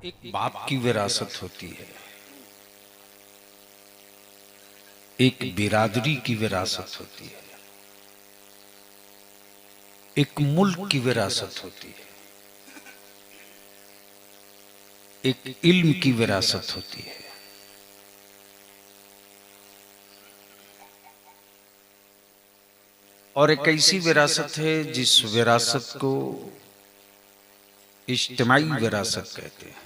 एक बाप की विरासत होती है, एक बिरादरी की विरासत होती है, एक मुल्क की विरासत होती है, एक इल्म की विरासत होती है। और एक ऐसी विरासत है जिस विरासत को इज्तिमाई विरासत कहते हैं।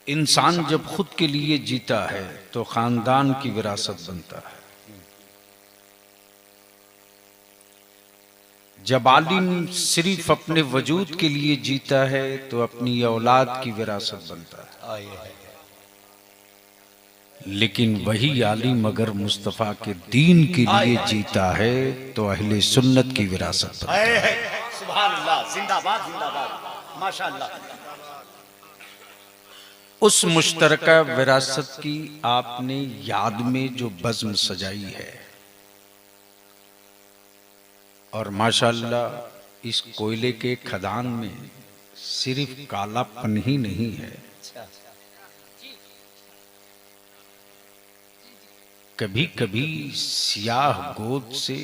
इंसान जब खुद के लिए जीता है तो खानदान की विरासत बनता है। जब आलिम सिर्फ अपने वजूद के लिए जीता है तो अपनी औलाद की विरासत बनता है। लेकिन वही आलिम अगर मुस्तफा के दीन के लिए जीता है तो अहले सुन्नत की विरासत बनता है। सुभान अल्लाह, जिंदाबाद जिंदाबाद, माशाअल्लाह। उस मुश्तरका विरासत की आपने याद में जो बज़्म सजाई है, और माशाअल्लाह इस कोयले के खदान में सिर्फ कालापन ही नहीं है, कभी कभी सियाह गोद से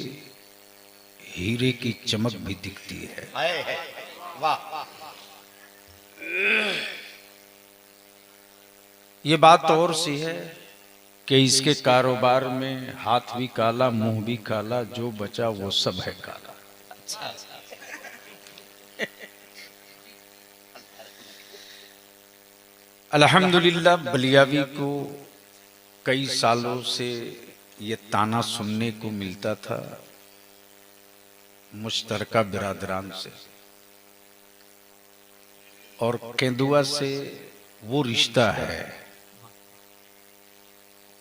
हीरे की चमक भी दिखती है। वाह, ये बात और सी है कि इसके कारोबार में हाथ भी काला, मुंह भी काला, जो बचा वो सब है काला। अल्हम्दुलिल्लाह बलियावी को कई सालों से ये ताना सुनने को मिलता था मुश्तरका बिरादरान से, और केंदुआ से वो रिश्ता है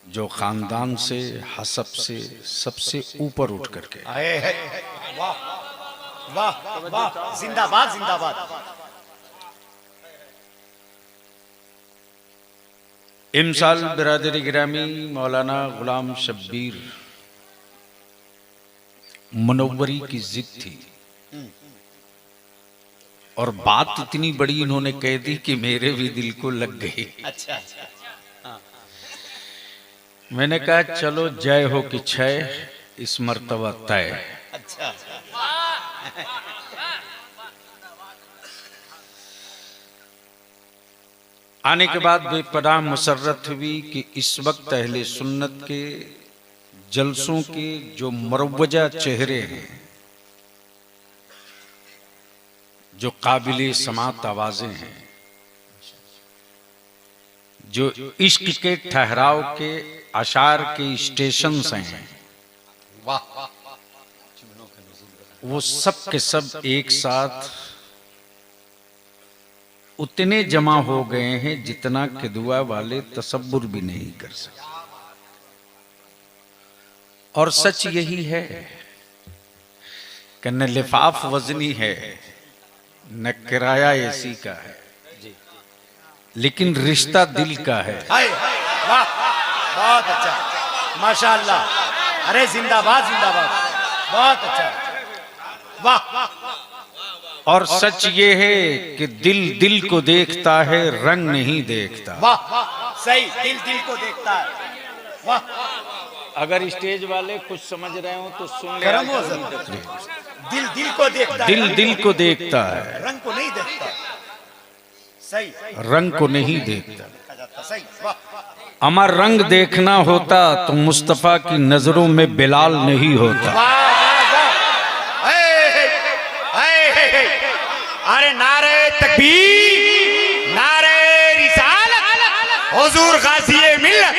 जो खानदान से, हसब से सबसे ऊपर उठ करके। वाह वाह वाह, जिंदाबाद जिंदाबाद। इमसाल बिरादरी गिरामी मौलाना गुलाम शब्बीर मुनव्वरी की जिद थी, और बात इतनी बड़ी इन्होंने कह दी कि मेरे भी दिल को लग गई। अच्छा, मैंने कहा चलो जय हो कि छय, इस मर्तबा तय। अच्छा, आने के बाद बेपनाह मुसर्रत हुई कि इस वक्त अहले सुन्नत के जलसों के जो मरवजा चेहरे हैं, जो काबिले समात आवाजें हैं, जो इश्क के ठहराव के अशार के स्टेशन हैं, वो सब के सब एक साथ उतने जमा हो गए हैं जितना किदुआ वाले तसव्वुर भी नहीं कर सकते। और सच यही है कि न लिफाफ वजनी है न किराया एसी का है, लेकिन रिश्ता दिल का है। वाह, बहुत अच्छा, माशाअल्लाह। अरे जिंदाबाद जिंदाबाद, बहुत अच्छा, वाह। और सच ये है कि दिल दिल को देखता है, रंग नहीं देखता। वाह, सही, दिल दिल को देखता है। वाह, अगर स्टेज वाले कुछ समझ रहे हो तो सुन ले। दिल दिल को देखता है, दिल दिल को देखता है, रंग को नहीं देखता। सही, रंग को नहीं देखता। सही, वाह। अमर रंग देखना होता तो मुस्तफा की नजरों में बिलाल नहीं होता। अरे नारे तकबीर, नारे रिसालत, हुजूर गाज़ी मिल्लत।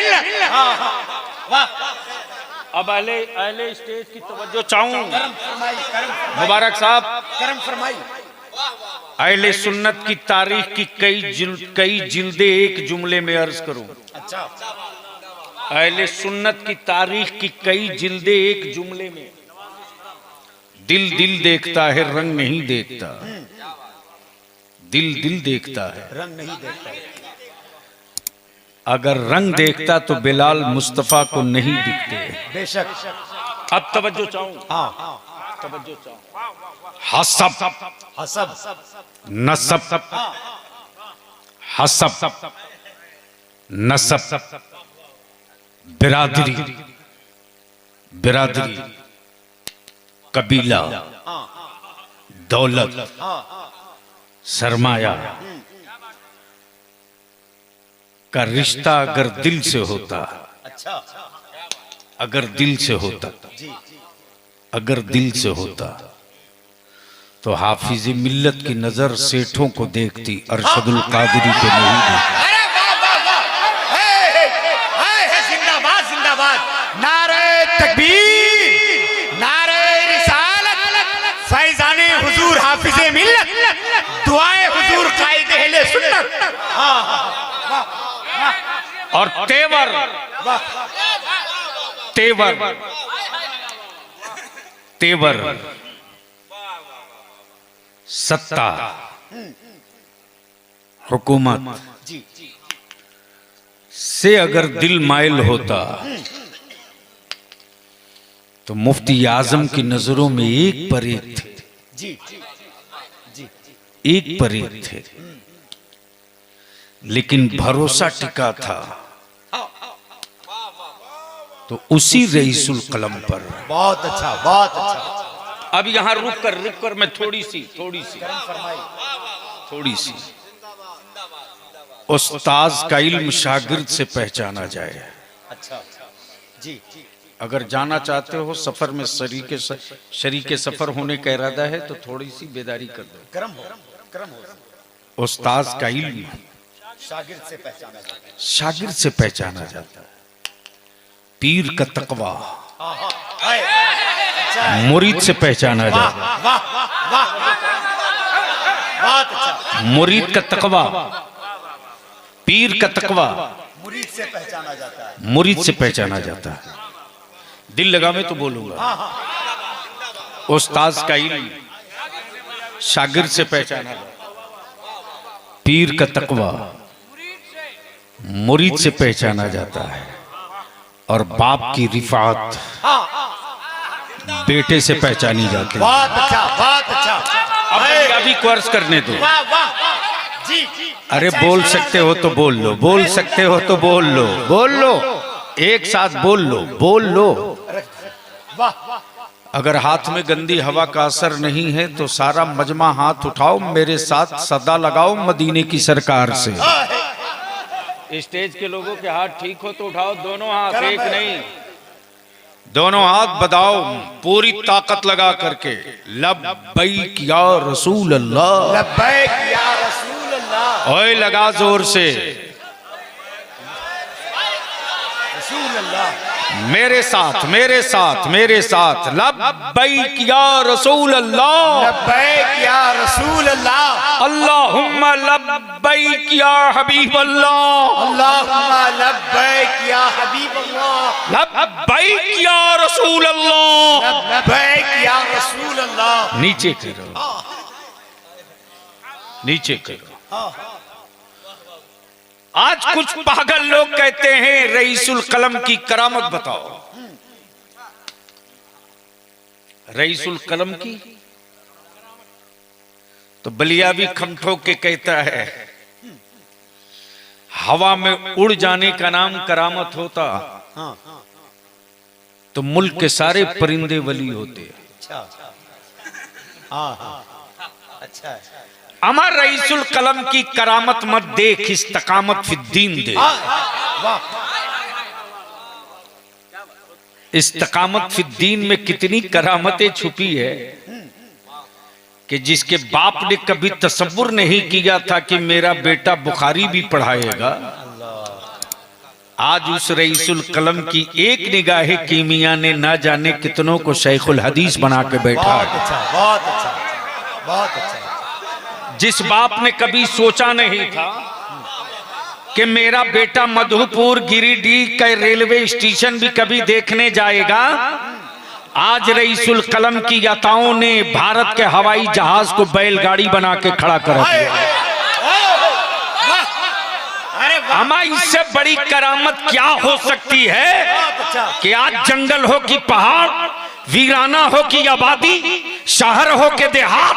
अब अहले स्टेज की तवज्जो चाहूं। मुबारक साहब, करम फरमाई। अहले सुन्नत की तारीख की कई जिल्दे एक जुमले में अर्ज करूं। अच्छा, अहले सुन्नत की तारीख की कई जिल्दे एक जुमले में। दिल दिल देखता है, रंग नहीं देखता। दिल दिल देखता है, रंग नहीं देखता। अगर रंग देखता तो बिलाल मुस्तफा को नहीं दिखते। बेशक। अब तवज्जो चाहूं। हाँ, हसब, हसब, नसब, हसब, नसब, बिरादरी, बिरादरी, कबीला, दौलत, सरमाया का रिश्ता अगर दिल से होता, अच्छा, अगर दिल से होता, जी, अगर दिल से होता तो हाफिज मिल्लत की नजर सेठों को देखती, अरशदुल कादरी को नहीं देखती। अरे वाह वाह वाह, हे जिंदाबाद जिंदाबाद, नारे तकबीर, नारे रिसालत, फैजाने हुजूर हाफिजे मिल्लत, दुआए हुजूर कायदे अहले सुन्नत। और तेवर, तेवर, तेवर, सत्ता, हुकूमत जी, से अगर दिल माइल होता तो मुफ्ती आजम की नजरों में एक पर एक थे, जी, जी, एक पर एक थे, लेकिन भरोसा टिका था तो उसी रईसुल कलम पर। बहुत अच्छा, बहुत अच्छा। अब यहां रुक कर मैं थोड़ी सी उस्ताज का इल्म शागिर्द से पहचाना जाए। अच्छा, जी, अगर जाना चाहते हो सफर में शरीके सफर होने का इरादा है तो थोड़ी सी बेदारी कर दो। करम हो। उस्ताज का इल्म शागिर्द से पहचाना जाता है, शागिर्द से पहचाना जाता है। पीर का तकवा मुरीद से पहचाना जाता है। बहुत अच्छा। मुरीद का तकवा, पीर का तकवा मुरीद से पहचाना जाता है, मुरीद से पहचाना जाता है। दिल लगा मैं तो बोलूंगा। उस्ताज का इल्म शागिर्द से पहचाना जाता है। पीर का तकवा मुरीद से पहचाना जाता है। और बाप की रिफात बेटे से पहचानी जाती है। बहुत अच्छा, बहुत अच्छा। अब पंजाबी कोर्स करने दो। वाह वाह, जी, अरे बोल सकते हो तो बोल लो, बोल सकते हो तो बोल लो, बोल लो, एक साथ बोल लो, बोल लो। वाह, अगर हाथ में गंदी हवा का असर नहीं है तो सारा मजमा हाथ उठाओ, मेरे साथ सदा लगाओ मदीने की सरकार से। स्टेज के लोगों के हाथ ठीक हो तो उठाओ दोनों हाथ, एक नहीं, दोनों हाथ बधाओ पूरी ताकत लगा करके। लब्बैक या रसूल अल्लाह, लब्बैक या रसूल अल्लाह, ओए लगा जोर से। रसूल अल्लाह, मेरे साथ, मेरे साथ, मेरे साथ। लब्बैक या रसूल अल्लाह, लब्बैक या रसूल अल्लाह, अल्लाहुम्मा लब्बैक या हबीब अल्लाह, अल्लाहुम्मा लब्बैक या हबीब अल्लाह, लब्बैक या रसूल अल्लाह। लब्बैक या रसूल अल्लाह। नीचे करो, नीचे करो। आज कुछ पागल लोग कहते हैं रईसुल कलम की करामत बताओ। रईसुल कलम की तो बलिया भी खम ठोक के कहता है हवा में उड़ जाने का नाम करामत होता तो मुल्क के सारे परिंदे वली होते। अच्छा, हाँ, अच्छा, अमर रईसुल कलम की करामत मत देख, इस्तकामत फिद्दीन दे। इस्तकामत फिद्दीन में कितनी करामतें छुपी है कि जिसके बाप ने कभी तसव्वुर नहीं किया था कि मेरा बेटा बुखारी भी पढ़ाएगा, आज उस रईसुल कलम की एक निगाहे कीमिया ने ना जाने कितनों को शेखुल हदीस बना के बैठा। बहुत अच्छा, बहुत अच्छा, बहुत अच्छा। जिस बाप ने कभी सोचा नहीं था कि मेरा बेटा मधुपुर गिरिडीह का रेलवे स्टेशन भी कभी देखने जाएगा, आज रईसुल कलम की याताओं ने भारत के हवाई जहाज को बैलगाड़ी बना के खड़ा कर दिया। अमा इससे बड़ी करामत क्या हो सकती है कि आज जंगल हो कि पहाड़, वीराना हो कि आबादी, शहर हो के देहात,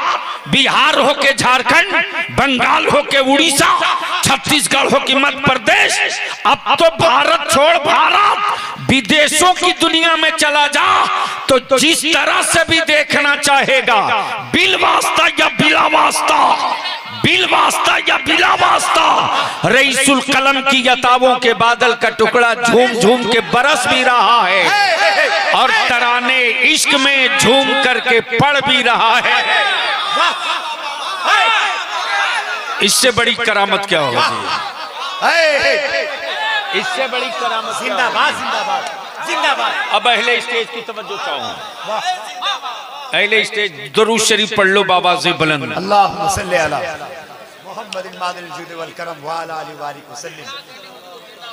बिहार हो के झारखंड, बंगाल हो के उड़ीसा, छत्तीसगढ़ हो कि मध्य प्रदेश, अब तो भारत छोड़ भारत विदेशों की दुनिया में चला जा तो जिस तरह से भी देखना चाहेगा, बिल वास्ता या बिला वास्ता, बिल वास्ता या बिला वास्ता, रईसुल कलम की यताबों के बादल का टुकड़ा झूम झूम के बरस भी रहा है और तराने इश्क में झूम करके पढ़ भी रहा है। इससे बड़ी करामत क्या होगी? इससे बड़ी करामत। जिंदाबाद जिंदाबाद जिंदाबाद। अब अहले स्टेज की तवज्जो चाहूं, अहले स्टेज दुरूद शरीफ पढ़ लो बाबा से बुलंद। अल्लाहुम्मा सल्ली अला मुहम्मदिन मादिल जुद वल करम व अला आलिहि व सल्लिम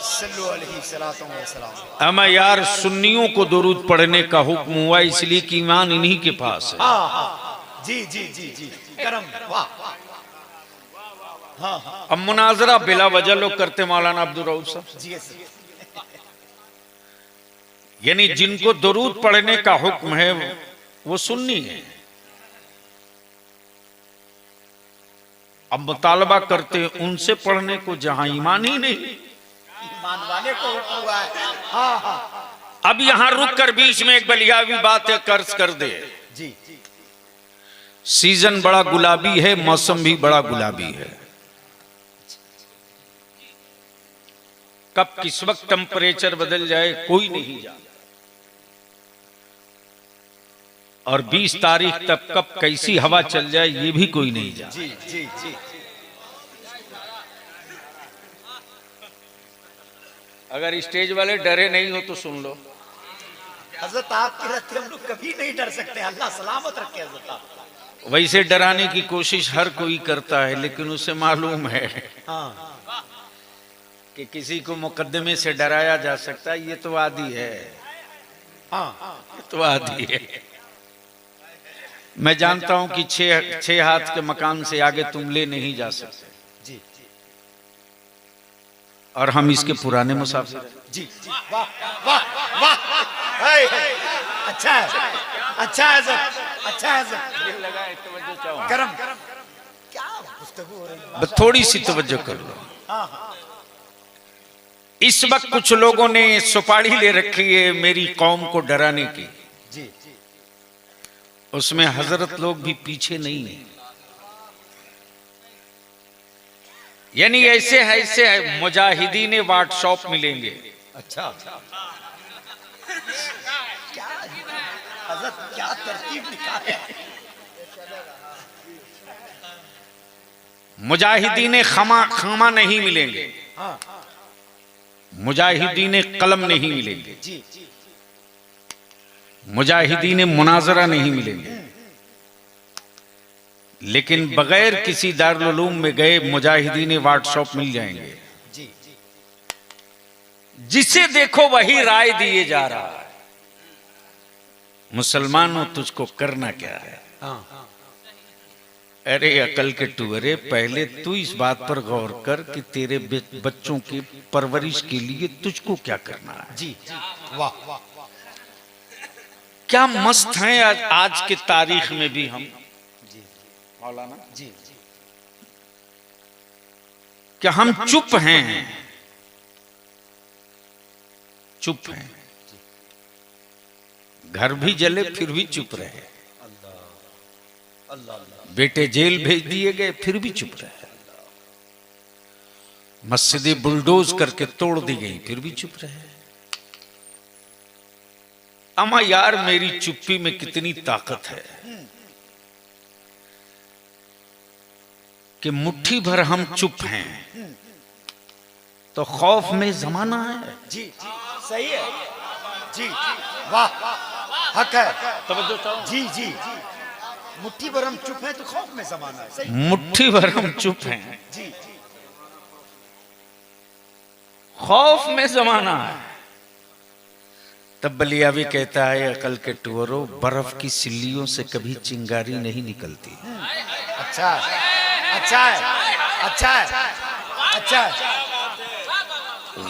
सल्लु अलैहि सलातो व सलाम। अमा यार, सुन्नियों को दुरूद पढ़ने का हुक्म हुआ इसलिए कि ईमान इन्हीं के पास है। जी जी जी जी करम। वाह। अब मुनाजरा बिला वजह लोग करते मौलाना अब्दुल रऊफ साहब, जी यानी जिनको दुरूद पढ़ने का हुक्म है वो सुन्नी है। अब मुतालबा करते उनसे पढ़ने को जहां ईमान ही नहीं, ईमान वाले को हुआ है। हाँ। अब यहां रुक कर बीच में एक बलियावी बात है कर्ज कर दे। जी। सीजन बड़ा गुलाबी है, मौसम भी बड़ा गुलाबी है। कब किस वक्त टेम्परेचर बदल जाए कोई नहीं जानता, और 20 तारीख तक कब कैसी हवा चल जाए ये भी कोई नहीं जानता। जी जी जी। अगर स्टेज वाले डरे नहीं हो तो सुन लो। हजरत आपके रहते हम लोग कभी नहीं डर सकते। अल्लाह सलामत रखे हजरत आप। वैसे डराने की कोशिश हर कोई करता है, लेकिन उसे मालूम है कि किसी को मुकदमे से डराया जा सकता है, ये तो आदी है। ये तो आदी है। मैं जानता हूं कि छह हाथ के मकान से आगे तुम ले नहीं जा सकते जी। और हम इसके पुराने मुसाफिर जी जी। वाह वाह वाह। अच्छा है, अच्छा है सर, अच्छा है सर। करम। क्या गुफ्तगू हो रही है? बस थोड़ी सी तवज्जो कर लो। इस वक्त कुछ लोगों ने सुपारी ले रखी है मेरी कौम को डराने की। जी। उसमें हजरत लोग भी पीछे नहीं है। यानी ऐसे मुजाहिदीन व्हाट्सएप मिलेंगे। अच्छा। क्या हजरत क्या तरकीब निकाले। मुजाहिदीन खामा नहीं मिलेंगे, मुजाहिदीन कलम नहीं मिलेंगे, जी। मुजाहिदीन मुनाजरा नहीं मिलेंगे, लेकिन बगैर किसी दारुल उलूम में गए मुजाहिदीन व्हाट्सएप मिल जाएंगे। जी। जिसे देखो वही राय दिए जा रहा है। मुसलमानों तुझको करना क्या है? अरे अकल के टुअरे, पहले तू इस बात पर गौर कर कि तेरे बच्चों की परवरिश के लिए तुझको क्या करना है। जी। वाह। क्या मस्त हैं आज के तारीख में भी हम मौलाना जी। क्या हम चुप हैं? चुप हैं। घर भी जले फिर भी चुप रहे। अल्लाह। बेटे जेल भेज दिए गए फिर भी चुप रहे। मस्जिदें बुलडोज करके तोड़ दी गई फिर भी चुप रहे। अमा यार, मेरी चुप्पी में कितनी ताकत है कि मुट्ठी भर हम चुप हैं तो खौफ में जमाना है। जी सही है। जी वाह, हक है। तवज्जो चाहो। जी जी। मुट्ठी भर हम चुप है तो खौफ में जमाना है। सही। मुट्ठी भर हम चुप हैं, जी। खौफ में जमाना है। तब बलियावी कहता है, अकल के टुअरों, बर्फ की सिल्लियों से कभी चिंगारी नहीं निकलती। अच्छा है, अच्छा है, अच्छा है, अच्छा है।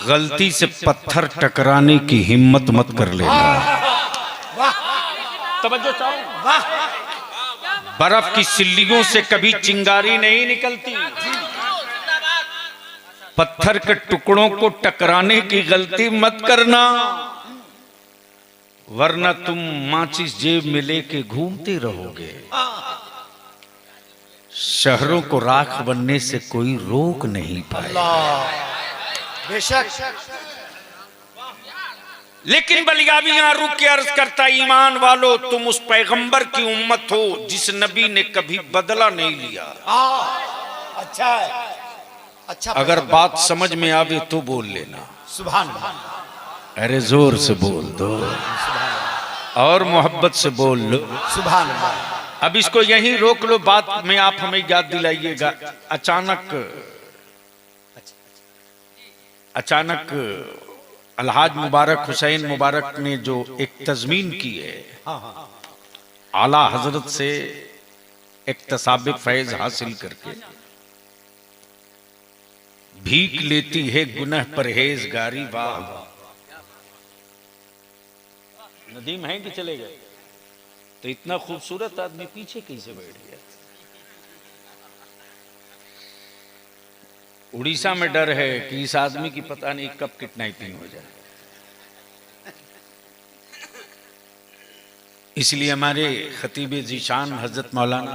गलती से पत्थर टकराने की हिम्मत मत कर लेना। वाह तवज्जो चाहो। वाह बर्फ की सिल्लियों से कभी चिंगारी नहीं निकलती। पत्थर के टुकड़ों को टकराने की गलती मत करना, वरना तुम माचिस जेब में लेके घूमते रहोगे। शहरों को राख बनने से कोई रोक नहीं पाए। बेशक। लेकिन बलियाबी यहां रुक के अर्ज करता, ईमान वालो तुम उस पैगंबर की उम्मत हो जिस नबी ने कभी बदला नहीं लिया। अच्छा है, अच्छा। अगर बात समझ में आवे तो बोल लेना सुभान अल्लाह। अरे जोर से बोल दो और मोहब्बत से बोल लो सुभान अल्लाह। अब इसको यहीं रोक लो, बात में आप हमें याद दिलाइएगा। अचानक अलहाज मुबारक हुसैन मुबारक ने जो एक तजमीन की है, आला हजरत से इक्तसाब फैज हासिल करके, भीख लेती है गुनह परहेजगारी। वाह, नदीम है कि चले गए? तो इतना खूबसूरत आदमी पीछे कैसे बैठ गया? उड़ीसा में डर है कि इस आदमी की पता नहीं कब किडनैपिंग हो जाए, इसलिए हमारे खतीब जीशान हजरत मौलाना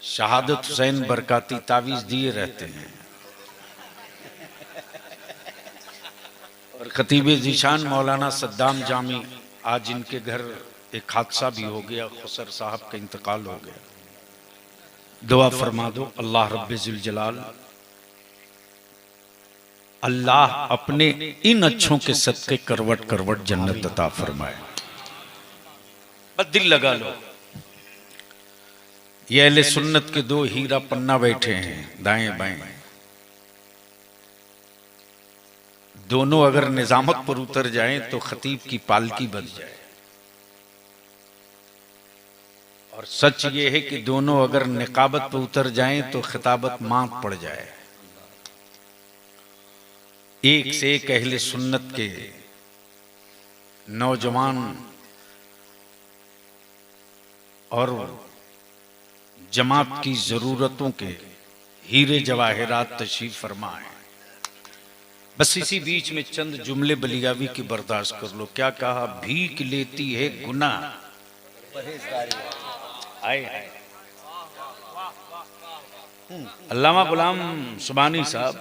शहादत हुसैन बरकाती तावीज दिए रहते हैं। और खतीब जीशान मौलाना सद्दाम जामी, आज इनके घर एक हादसा भी हो गया, खुसर साहब का इंतकाल हो गया। दुआ फरमा दो, अल्लाह रब्बे जुल जलाल, अल्लाह अपने इन अच्छों के सदके करवट करवट जन्नत अता फरमाए। बस दिल लगा लो। ये अहले सुन्नत के दो हीरा पन्ना बैठे हैं दाएं बाएं, दोनों अगर निजामत पर उतर जाएं तो खतीब की पालकी बन जाए। और सच ये है कि दोनों अगर निकाबत पर उतर जाएं तो खिताबत मांग पड़ जाए। एक से एक अहले सुन्नत के नौजवान और जमात की जरूरतों के हीरे जवाहिरात तशरीफ फरमा है। बस इसी बीच में चंद जुमले बलियावी की बर्दाश्त कर लो। क्या कहा? भीख लेती है गुनाह आए। अल्लामा गुलाम सुबानी साहब,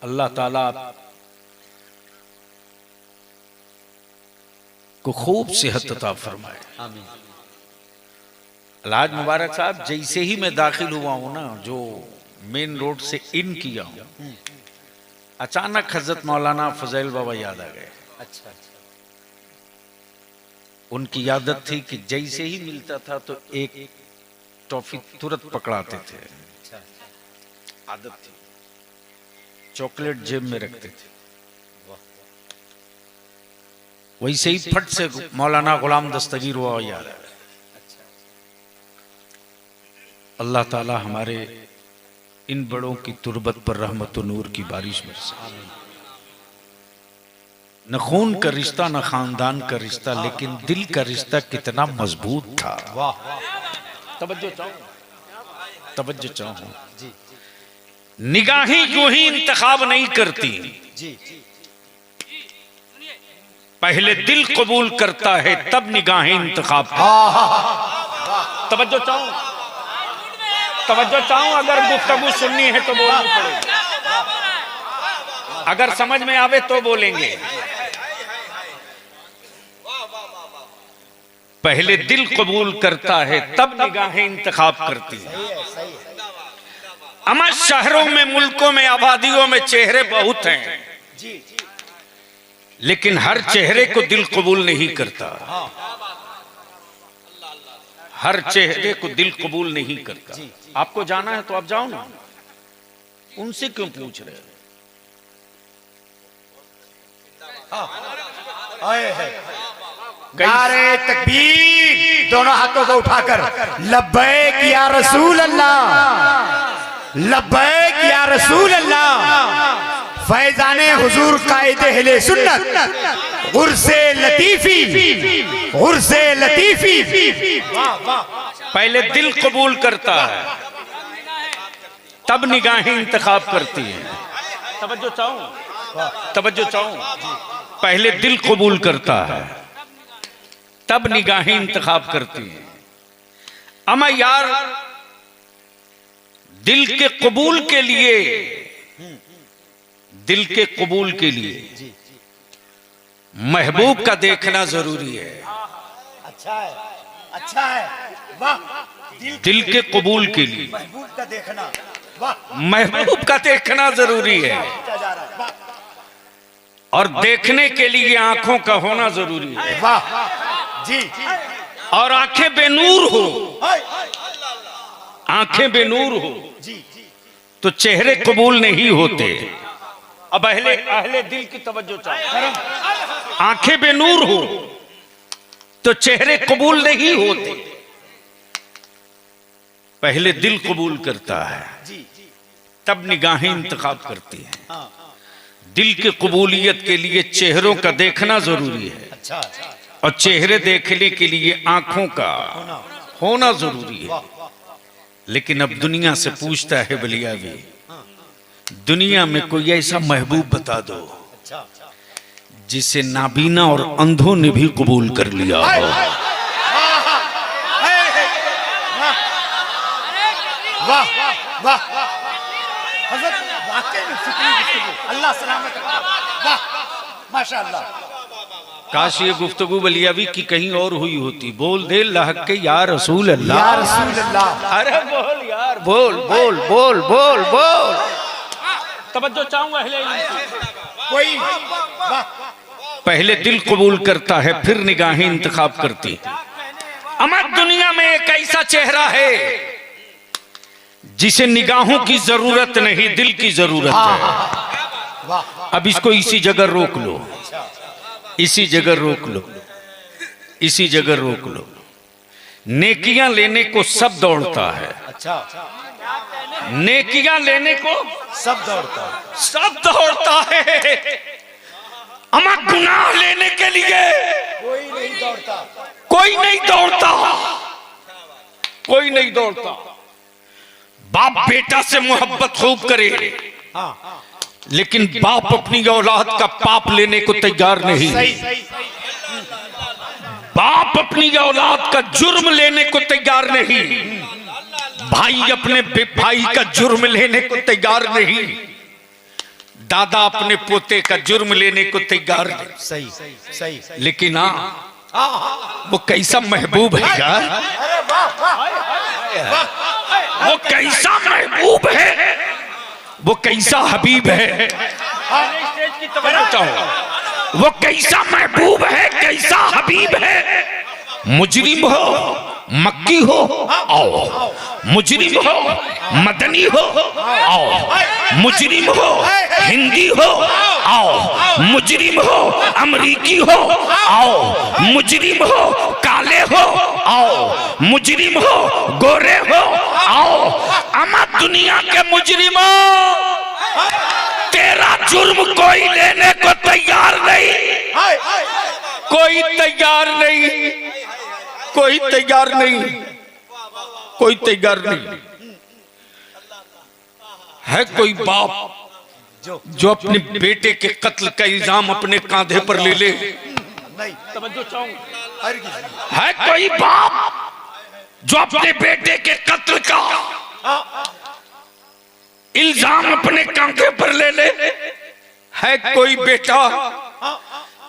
अल्लाह ताला को खूब सेहत अता फरमाए। आमीन। अलहाज मुबारक साहब, जैसे ही मैं दाखिल हुआ हूं ना, जो मेन रोड से इन किया हूं, अचानक हजरत मौलाना फजैल बाबा याद आ गए। अच्छा। उनकी आदत थी कि जैसे ही मिलता था तो एक टॉफी तुरंत पकड़ाते थे। आदत थी, चॉकलेट जेब में रखते थे। वैसे ही फट से मौलाना गुलाम दस्तगीर हुआ याद है। अल्लाह ताला हमारे इन बड़ों की तुरबत पर रहमत और नूर की बारिश बरसे। न खून का रिश्ता न खानदान का रिश्ता, लेकिन दिल का रिश्ता कितना मजबूत था। वाह। तवज्जो चाहो, तवज्जो चाहो। निगाहें यूं ही इंतखाब नहीं करती, जी। पहले दिल कबूल करता है तब निगाहें इंतखाब करती। तवज्जो चाहो, तवज्जो चाहो। अगर गुफ्तगू सुननी है तो बोलनी पड़ेगी, अगर समझ में आवे तो बोलेंगे। पहले दिल कबूल करता है तब निगाहें इंतखाब करती है। अमा शहरों में, मुल्कों में, आबादियों में चेहरे बहुत हैं, लेकिन हर चेहरे को दिल कबूल नहीं करता। हर चेहरे को दिल कबूल नहीं करता। आपको जाना है तो आप जाओ ना, उनसे क्यों पूछ रहे हो? नारे तकबीर, दोनों हाथों को उठाकर लब्बैक या रसूल अल्लाह, लब्बैक या रसूल अल्लाह। फैजाने हुजूर कायदे अहले सुन्नत, गुरसे लतीफी उर्से लतीफी। वाह वाह। पहले दिल कबूल करता है, तब निगाहें इंतखाब करती हैं। तवज्जो चाहूं, पहले दिल कबूल करता है, तब निगाहें इंतखाब करती हैं। अमा यार, दिल के कबूल के लिए, दिल के कबूल के लिए महबूब का देखना जरूरी है। अच्छा है, अच्छा है, वाह। दिल के कबूल के लिए महबूब का देखना, वाह। महबूब का देखना जरूरी है, और देखने के लिए आंखों का होना जरूरी है। वाह जी। और आंखें बेनूर हो, आंखें बेनूर हो तो चेहरे कबूल नहीं होते। अब अहले दिल की तवज्जो चाहो, आंखें बेनूर हो तो चेहरे कबूल नहीं होते। पहले दिल कबूल करता है, तब निगाहें इंतखाब करती हैं। दिल की कबूलियत के लिए चेहरों का देखना जरूरी है, और चेहरे देखने के लिए आंखों का होना जरूरी है। लेकिन अब दुनिया से पूछता है बलियावी, दुनिया में कोई ऐसा महबूब बता दो जिसे नाबीना और अंधों ने भी कबूल कर लिया हो। वाह वाह, हज़रत वाकई में फिक्री गुफ्तगू, अल्लाह सलामत रखे। वाह माशाअल्लाह। काश ये गुफ्तगू बलियावी की कहीं और हुई होती। बोल दे लहक के या रसूल अल्लाह, या रसूल अल्लाह। अरे बोल यार, बोल बोल बोल बोल बोल। तवज्जो चाहूंगा अहले कोई। पहले दिल कबूल करता है, फिर निगाहें इंतखाब करती। अमर दुनिया में एक ऐसा चेहरा है जिसे निगाहों की जरूरत नहीं, दिल की जरूरत है। अब इसको इसी जगह रोक लो, इसी जगह रोक लो, इसी जगह रोक लो। नेकियां लेने को सब दौड़ता है। अच्छा, नेकियां लेने को सब दौड़ता है, सब दौड़ता है। अमा गुनाह लेने के लिए कोई नहीं दौड़ता, कोई नहीं दौड़ता, कोई नहीं दौड़ता। बाप बेटा से मोहब्बत खूब करे, लेकिन बाप अपनी औलाद का पाप लेने को तैयार नहीं। बाप अपनी औलाद का जुर्म लेने को तैयार नहीं। भाई अपने भाई का जुर्म लेने को तैयार नहीं। दादा अपने पोते का जुर्म लेने को तैयार नहीं। सही सही। लेकिन हाँ, वो कैसा महबूब है यार, वो कैसा महबूब है, वो कैसा हबीब है। वो कैसा महबूब है, कैसा हबीब है। मुजरिम हो मक्की हो आओ, मुजरिम हो मदनी हो आओ, मुजरिम हो हिंदी हो आओ, मुजरिम हो अमरीकी हो आओ, मुजरिम हो काले हो आओ, मुजरिम हो गोरे हो आओ। अमा दुनिया के मुजरिमों, तेरा जुर्म कोई लेने को तैयार नहीं, कोई तैयार नहीं, कोई तैयार नहीं, कोई तैयार नहीं है। कोई बाप जो अपने बेटे के कत्ल का इल्जाम अपने कांधे पर ले ले, है कोई बाप जो अपने बेटे के कत्ल का इल्जाम अपने कांधे पर ले ले? है कोई बेटा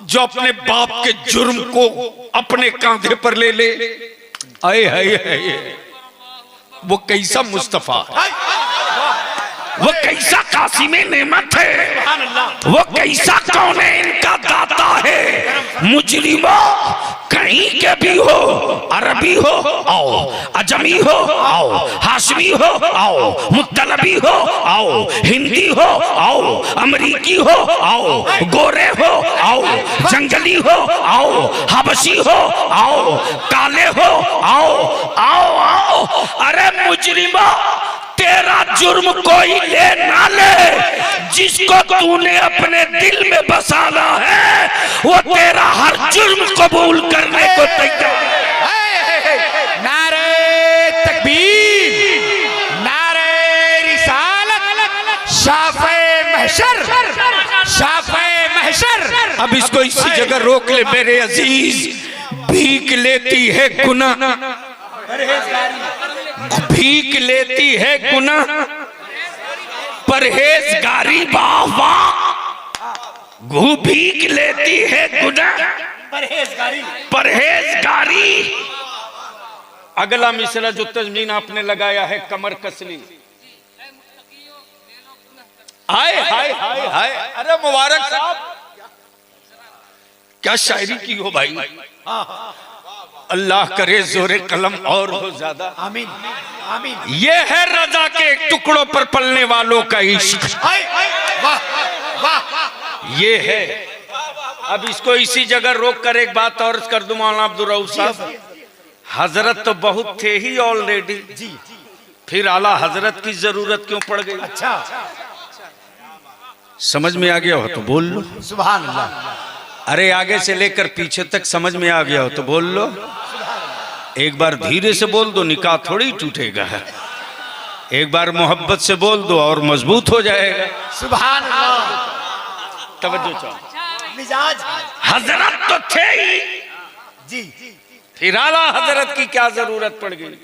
जो अपने बाप के जुर्म को अपने कांधे पर ले ले? आए है वो कैसा मुस्तफा है, वो कैसा कासिमे नेमत है, वो कैसा कौन है इनका दाता है। मुजरिमों कहीं के भी हो, अरबी हो आओ, अजमी हो आओ, हाशमी हो आओ, मुत्तलबी हो आओ, हिंदी हो आओ, अमरीकी हो आओ, गोरे हो आओ, जंगली हो आओ, हबशी हो आओ, काले हो आओ, आओ आओ। अरे मुजरिमों तेरा जुर्म कोई ले ना ले, जिसको तूने अपने दिल में बसाना है वो तेरा हर जुर्म कबूल करने को तैयार है। नारे तकबीर, नारे रिसालत, शाफ़े महशर, शाफ़े महशर। अब इसको इसी जगह रोक ले मेरे अजीज। भीख लेती है गुनाह, भीख लेती है गुनाह, परहेजगारी वाह वाह। घू भीख लेती है गुनाह, परहेजगारी, परहेजगारी। अगला मिसरा जो तजमीन आपने लगाया है कमर कसली। हाय हाय हाय हाय, अरे मुबारक साहब, क्या शायरी की हो भाई। अल्लाह करे जोरे कलम और हो ज्यादा। आमीन आमीन। ये है रजा के टुकड़ों पर पलने वालों का इश्क। वाह वाह। ये है। अब इसको इसी जगह रोक कर एक बात और कर दूं मौलाना अब्दुल रऊफ साहब, हजरत तो बहुत थे ही ऑलरेडी जी, फिर आला हजरत की जरूरत क्यों पड़ गई? अच्छा, समझ में आ गया हो तो बोल लो सुभान अल्लाह। अरे आगे से लेकर पीछे तक समझ में आ गया हो तो बोल लो। एक बार धीरे से बोल दो, निकाह थोड़ी टूटेगा। एक बार मोहब्बत से बोल दो और मजबूत हो जाएगा। सुभान अल्लाह। तवज्जो चाहो। मिजाज हजरत तो थे ही जी, फिर आला हजरत की क्या जरूरत पड़ गई?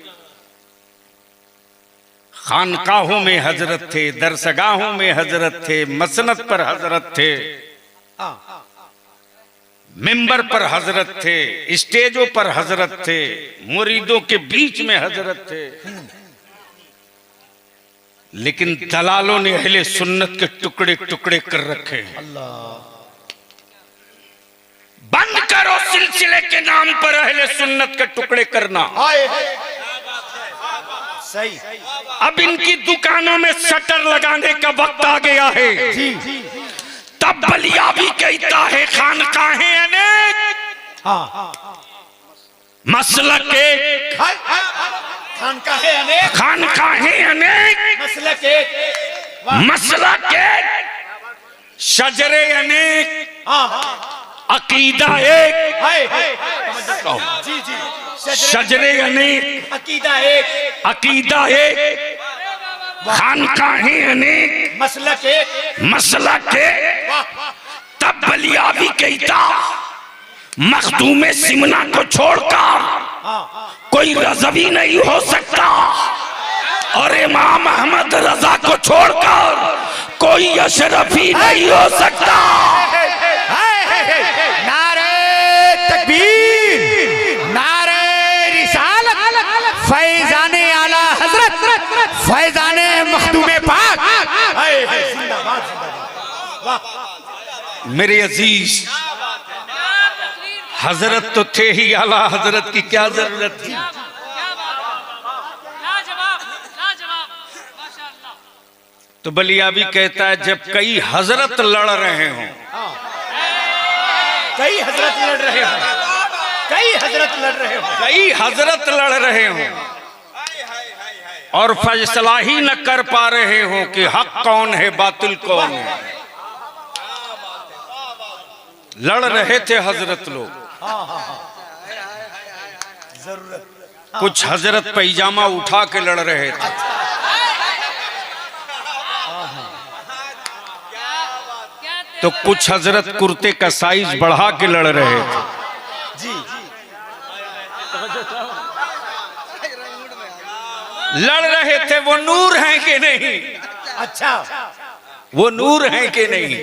खानकाहों में हजरत थे, दरसगाहों में हजरत थे, मसनद पर हजरत थे, मिंबर पर हजरत थे, स्टेजों पर हजरत थे, मुरीदों के बीच में हजरत थे। लेकिन दलालों ने अहले सुन्नत के टुकड़े टुकड़े कर रखे हैं। अल्लाह। बंद करो सिलसिले के नाम पर अहले सुन्नत के टुकड़े करना। सही। अब इनकी दुकानों में शटर लगाने का वक्त आ गया है। जी। तब बलिया भी कहता है खानकाहें अनेक, मसलक एक, खानकाहें अनेक, खानकाहें अनेक, मसलक एक, मसलक एक, शजरे अनेक, अकीदा एक। जी जी। शजरे अनेक, अकीदा एक, अकीदा एक, खानकाहें अनेक, मसलक एक, मसलक एक। तब बलिया भी कहता मखदूम सिमना को छोड़कर कोई रज़वी नहीं हो सकता, और इमाम अहमद रजा को छोड़कर कोई अशरफी नहीं हो सकता। नारे तकबीर, नारे रिसालत, फैजाने आला हजरत, फैजाने मखदूमे पाक। जिंदाबाद जिंदाबाद। मेरे अजीज, हजरत तो थे ही, आला हजरत की क्या जरूरत थी? तो बलिया भी कहता है जब कई हजरत लड़ रहे हों, कई हजरत लड़ रहे हो, कई हजरत लड़ रहे हो, कई हजरत लड़ रहे हों और फैसला ही न कर पा रहे हो कि हक कौन है बातिल कौन है। लड़ रहे थे हजरत लोग। जरूरत। कुछ हजरत पैजामा उठा के लड़ रहे थे, तो कुछ हजरत कुर्ते का साइज बढ़ा के लड़ रहे थे। जी। लड़ रहे थे वो नूर हैं कि नहीं? अच्छा। वो नूर हैं कि नहीं?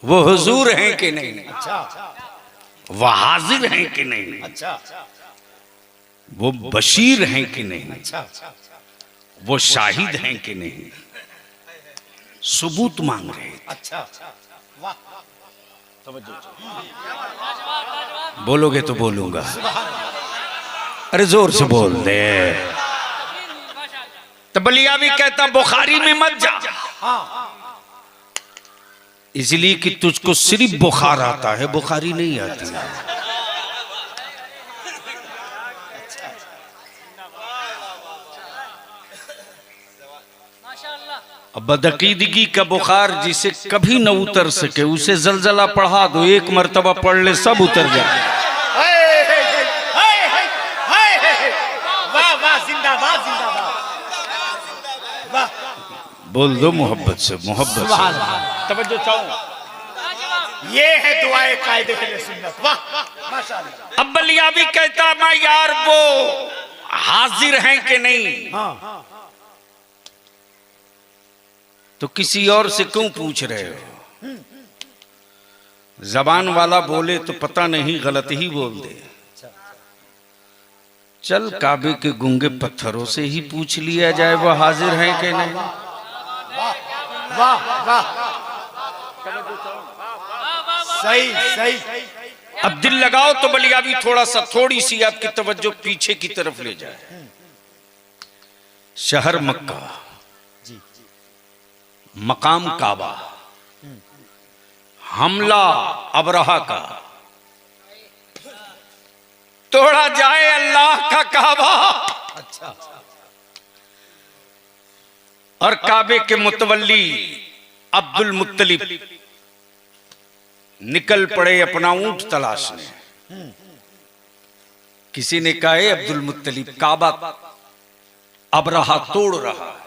वो हुजूर हैं कि नहीं? अच्छा। वो हाजिर हैं कि नहीं? अच्छा। वो बशीर हैं कि नहीं? अच्छा। वो शाहिद हैं कि नहीं? सबूत मांग रहे थे। अच्छा। वाह। बोलोगे तो बोलूंगा, अरे जोर से बोल दे। तो बलिया भी कहता बुखारी में मत जा, इसलिए कि तुझको सिर्फ बुखार आता है, बुखारी नहीं आती है। अब बदअकीदगी का बुखार जिसे कभी न उतर सके उसे जलजला पढ़ा दो, एक मर्तबा पढ़ ले सब उतर जाए। वाह वाह, जिंदाबाद जिंदाबाद, वाह। बोल दो मोहब्बत से, मोहब्बत से। तवज्जो चाहूं, ये है दुआए कायदे के लिए सुन्नत। वाह माशाअल्लाह। अब बलियाबी कहता मैं यार वो हाजिर हैं कि नहीं, हाँ तो किसी और से क्यों पूछ रहे हो? जबान वाला बोले तो पता नहीं गलत ही बोल दे। चल काबे के गूंगे पत्थरों से ही पूछ लिया जाए वो हाजिर हैं कि नहीं। वाह वाह, सही सही। अब दिल लगाओ तो बलियाबी थोड़ा सा, थोड़ी सी आपकी तवज्जो पीछे की तरफ ले जाए। शहर मक्का, मकाम काबा, हमला अबरहा का, तोड़ा जाए अल्लाह का काबा। अच्छा, और काबे के मुतवल्ली अब्दुल मुत्तलिब निकल पड़े अपना ऊंट तलाशने। किसी ने कहा है अब्दुल मुत्तलिब काबा अबरहा तोड़ रहा है,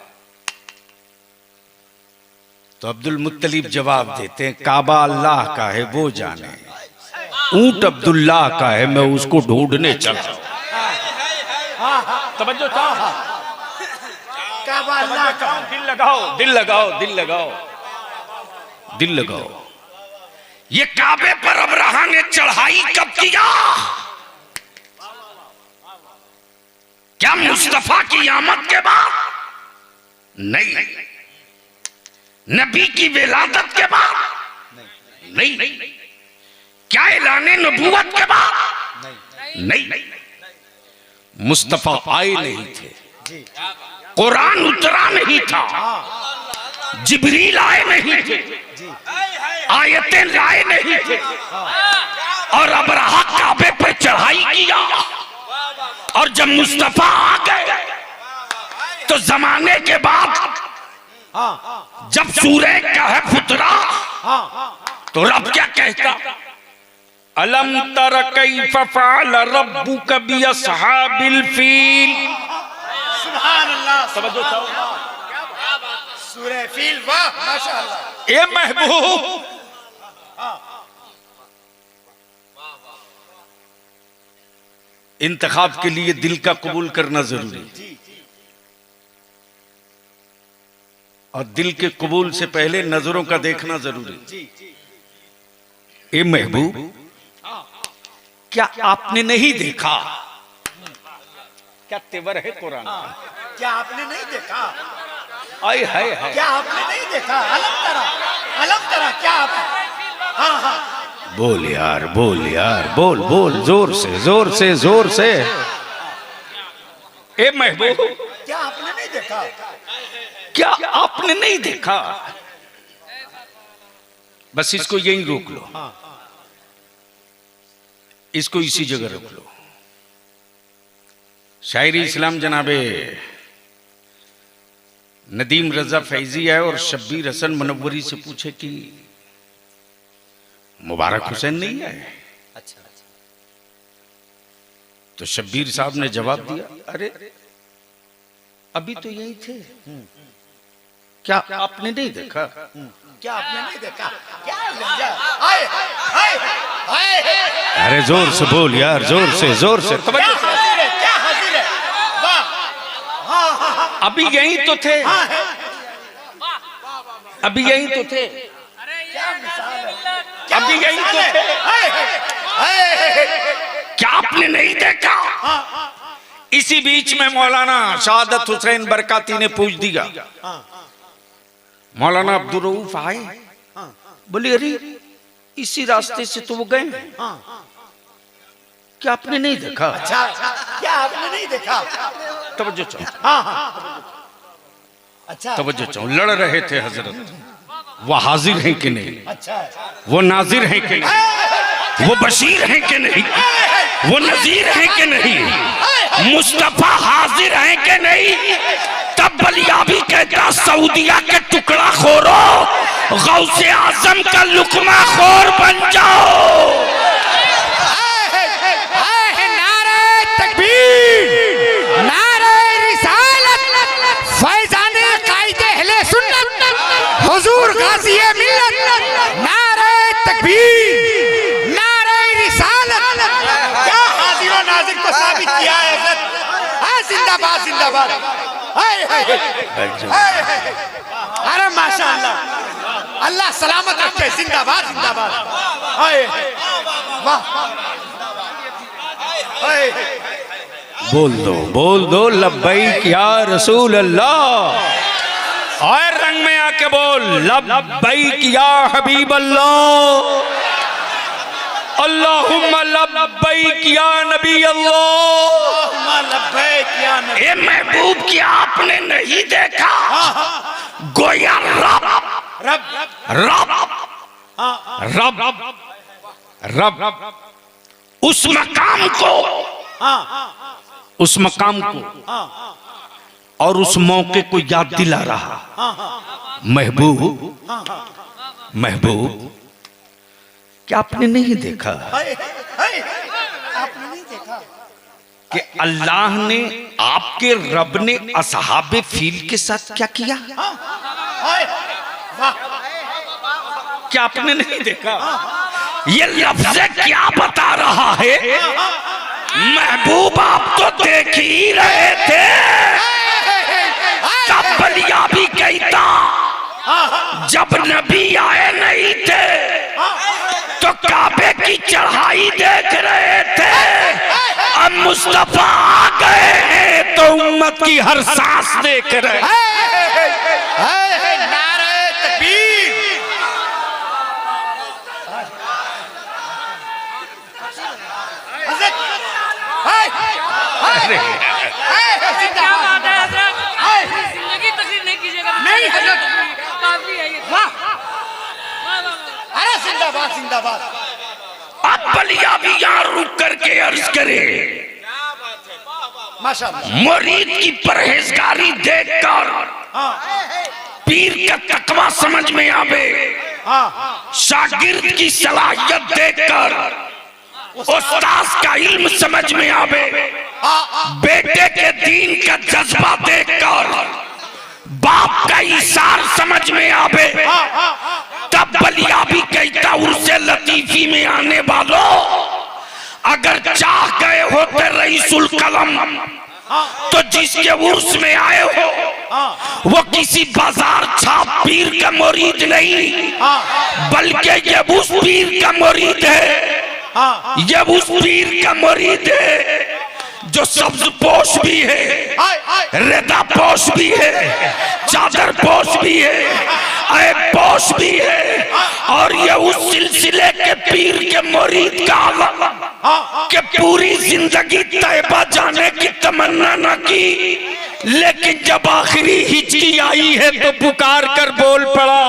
तो अब्दुल मुत्तलिब जवाब देते हैं काबा अल्लाह का है वो जाने, ऊंट अब्दुल्लाह का है मैं उसको ढूंढने चला। तवज्जो चाहो, काबा अल्लाह का। दिल लगाओ, दिल लगाओ, दिल लगाओ, दिल लगाओ। ये काबे पर अबरहा ने चढ़ाई कब किया? क्या मुस्तफा की आमद के बाद? नहीं। नबी की विलादत के बाद? नहीं। क्या ऐलाने नबूवत के बाद? नहीं। मुस्तफा आए नहीं थे, कुरान उतरा नहीं था, जिब्रील आए नहीं थे, आयतें लाए नहीं थे, और अबरहा काबे पर चढ़ाई किया। और जब मुस्तफा आ गए तो जमाने के बाद जब सूरज का है फुतरा तो रब क्या कहता? अलम तर कैफ फअल रब्बुक बिअस्हाबिल फील। सुभान अल्लाह, तवज्जो चाहो, सूरह फील। वाह माशाअल्लाह। ए महबूब, इंतखाब के लिए दिल का कबूल करना जरूरी, और दिल के कबूल से पहले नजरों का देखना जरूरी। ए महबूब, क्या आपने नहीं देखा? क्या तेवर है कुरान का? क्या आपने नहीं देखा? आय हाय हाय, क्या आपने नहीं देखा? अलम तरा, अलम तरा, क्या आपने? हाँ हाँ, बोल यार, बोल यार, बोल बोल, जोर से, जोर से, जोर से। ए महबूब, क्या आपने नहीं देखा? क्या आपने नहीं देखा? बस इसको यहीं रोक लो, इसको इसी जगह रोक लो। शायरी इस्लाम जनाबे नदीम रजा फैजी है और शब्बीर हसन मनव्वरी से पूछे कि मुबारक हुसैन नहीं आए? अच्छा, तो शब्बीर साहब ने जवाब दिया, अरे अभी तो यही थे, क्या आपने नहीं देखा? क्या आपने नहीं देखा? क्या लज्जा? हाय हाय हाय, अरे जोर से बोल यार, जोर से, जोर से। क्या हाजिर है? क्या हाजिर है? वाह, हाँ हाँ हाँ, अभी यही तो थे, अभी यही तो थे, क्या मिसाल है? अभी यही तो थे। क्या आपने नहीं देखा? इसी बीच में मौलाना शहादत हुसैन बरकाती ने पूछ दिया, मौलाना अब्दुल रऊफ आए? बोले अरे इसी रास्ते से तो वो गए, क्या आपने नहीं देखा? अच्छा, क्या आपने नहीं देखा? तवज्जो चाहो, हाँ हाँ, अच्छा तवज्जो चाहो। लड़ रहे थे हजरत, वो हाजिर हैं कि नहीं, अच्छा, वो नाजिर हैं कि नहीं। वो बशीर हैं कि नहीं, वो नजीर हैं कि नहीं, मुस्तफा हाजिर हैं कि नहीं। तब बलिया भी कहता सऊदिया के टुकड़ा खोरो, गौसे आजम का लुकमा खोर बन जाओ। नारे तकबीर, नारे रिसालत, फैजाने कायदे अहले सुन्नत, हुजूर गाज़ी मिल्लत। नारे तकबीर, नारे रिसालत। क्या हाजिर और नाजिर को साबित किया है हज़रत। जिंदाबाद जिंदाबाद। अरे माशाअल्लाह, अल्लाह सलामत रखे। जिंदाबाद जिंदाबाद। वाह, बोल दो लब्बैक या रसूल अल्लाह। और रंग में आके बोल लब्बैक या हबीब अल्लाह, अल्लाहुम्मा लब्बैक या नबी अल्लाह, लब्बैक या नबी। ए महबूब क्या आपने नहीं देखा, गोया रब रब रब रब उस मकाम को, उस मकाम को और उस मौके को याद दिला रहा। महबूब महबूब क्या आपने नहीं देखा आपने नहीं देखा कि अल्लाह ने, आपके रब ने असहाबे फील के साथ क्या किया? क्या आपने नहीं देखा? ये लफ्ज़ क्या बता रहा है? महबूब आप तो देख ही रहे थे। तब बलिया भी कहता जब नबी आए नहीं थे तो काबे की चढ़ाई देख रहे थे, अब मुस्तफा आ गए हैं तो उम्मत की हर सांस देख रहे हैं। नारे तकबीर। क्या बात है हज़रत, जिंदगी तकलीफ नहीं कीजिएगा। नहीं हज़रत, काफी है ये। वाह, अरे जिंदाबाद जिंदाबाद। अब बलिया भी यहाँ रुक करके अर्ज करे, माशाअल्लाह। मुरीद की परहेजगारी देखकर पीर का तकवा समझ में आवे, शागिर्द की सलाहियत देखकर उस्ताद का इल्म समझ में आवे, बेटे के दीन का जज्बा देखकर बाप का इशार समझ में आवे, तब बलिया भी कहता उर्से लतीफी में आने वालों, अगर चाह गए होते रईसुल कलम तो जिसके उर्स में आए हो वो किसी बाजार छाप पीर का मुरीद नहीं, बल्कि ये उस पीर का मुरीद है, ये उस पीर का मुरीद है जो सब्ज पोश भी है, रेदा पोश भी है, चादर पोश भी है, ऐब पोश भी है, और ये उस सिलसिले के पीर के मुरीद का आलम कि पूरी जिंदगी तैबा जाने की तमन्ना न की, लेकिन जब आखिरी हिचकी आई है तो पुकार कर बोल पड़ा,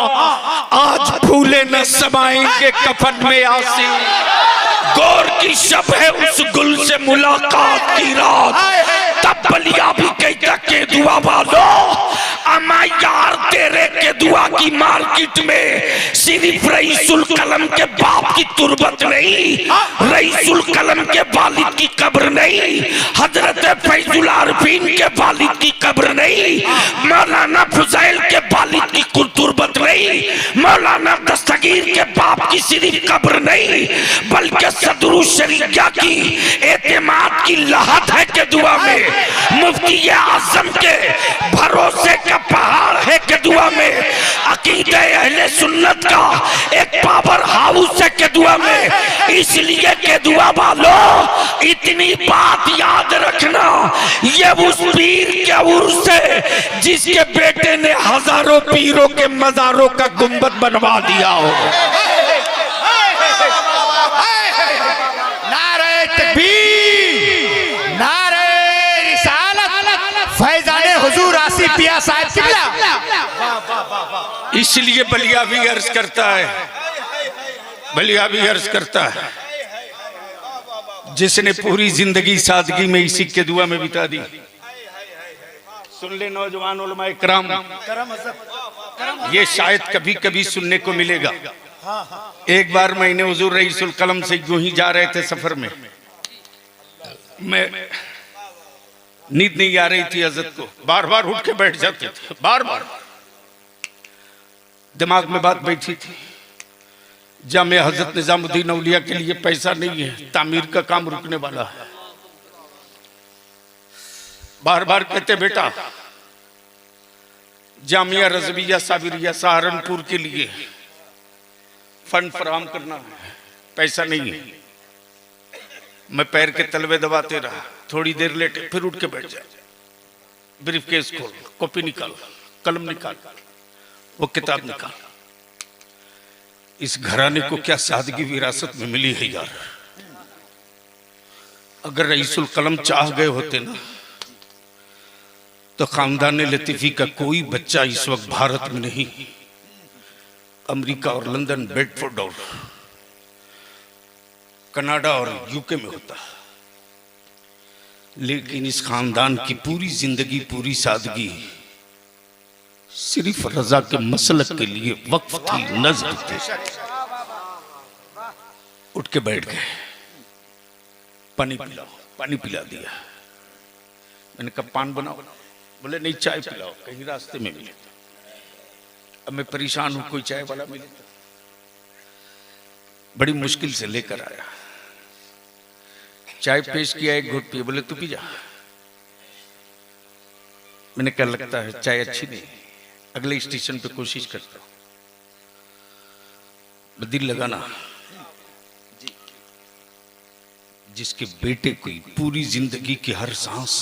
आज भूले न समाएंगे कफन में आंसू, गौर की शब है उस गुल से मुलाकात की रात। तब बलिया भी कहता के दुआ वालो, अमा यार तेरे के दुआ की मार्केट में सिर्फ रईसुल कलम के बाप की तुरबत नहीं, रईसुल कलम के वालिद की कब्र नहीं, हजरत फैजुल आरफीन के वालिद की कब्र नहीं, मौलाना फुजैल के वालिद की तुरबत नहीं, मौलाना दस्तगीर के बाप की सिर्फ कब्र नहीं, बल्कि सदरुल शरीया की एतमाद की लहत है के दुआ में, मुफ्ती आजम के भरोसे का पहाड़ है के दुआ में, अकीदे अहले सुन्नत का एक पावर हाउस है के दुआ में। इसलिए के दुआ वालों इतनी बात याद रखना, ये उस पीर के उर्स है जिसके बेटे ने हजारों पीरों के मजारों का गुंबद बनवा दिया हो। नारे तकबीर, नारे रिसालत, फैजाने हुजूर आसिफ पिया साहब किबला। इसलिए बलिया भी अर्ज करता है, बलिया भी अर्ज करता है, जिसने पूरी जिंदगी सादगी में इसी के दुआ में बिता दी। सुन ले नौजवान उलमाए किराम, करम हजरत, करम। ये शायद कभी कभी सुनने को मिलेगा। एक बार मैंने हुजूर रईसुल कलम से यूं ही जा रहे थे सफर में, मैं नींद नहीं आ रही थी हजरत को, बार बार उठ के बैठ जाते थे, बार बार दिमाग में बात बैठी थी, जामे हजरत निजामुद्दीन औलिया के लिए पैसा नहीं है, तामीर का काम रुकने वाला है। बार बार कहते बेटा जामिया रज़विया साबिरिया सहारनपुर के लिए फंड फराहम करना है, पैसा नहीं है। मैं पैर के तलवे दबाते रहा, थोड़ी देर लेटे, फिर उठ के बैठ जाए, ब्रीफ केस खोल, कॉपी निकाल, कलम निकाल, वो किताब निकाल। इस घराने को क्या सादगी विरासत में मिली है यार। अगर रईसुल कलम चाह गए होते ना तो खानदान लतीफी का कोई बच्चा इस वक्त भारत में नहीं, अमेरिका और लंदन, बेडफोर्ड और कनाडा और यूके में होता। लेकिन इस खानदान की पूरी जिंदगी, पूरी सादगी सिर्फ रजा के मसलक के लिए वक्फ थी, नज़र थी। उठ के बैठ गए, पानी पिलाओ, पानी पिला दिया। मैंने कहा पान बनाओ, बोले नहीं चाय पिलाओ, कहीं रास्ते में मिले। अब मैं परेशान हूं, कोई चाय वाला मिले। बड़ी मुश्किल से लेकर आया, चाय पेश किया, एक घुट पिए, बोले तू पी जा। मैंने क्या लगता है चाय अच्छी नहीं, अगले स्टेशन पे कोशिश करता हूं। दिल लगाना, जिसके बेटे को पूरी जिंदगी की हर सांस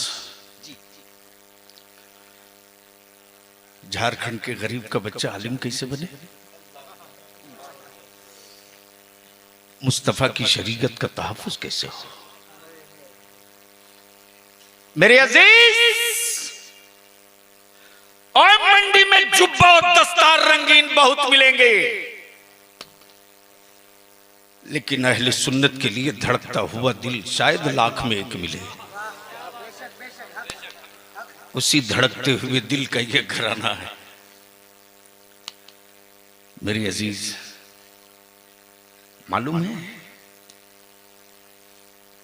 झारखंड के गरीब का बच्चा आलिम कैसे बने, मुस्तफा की शरीयत का तहफ्फुज कैसे हो। मेरे अजीज, और मंडी में जुब्बा और दस्तार रंगीन बहुत मिलेंगे, लेकिन अहले सुन्नत के लिए धड़कता हुआ दिल शायद लाख में एक मिले। उसी धड़कते हुए दिल का ये घराना है। मेरी अजीज, मालूम है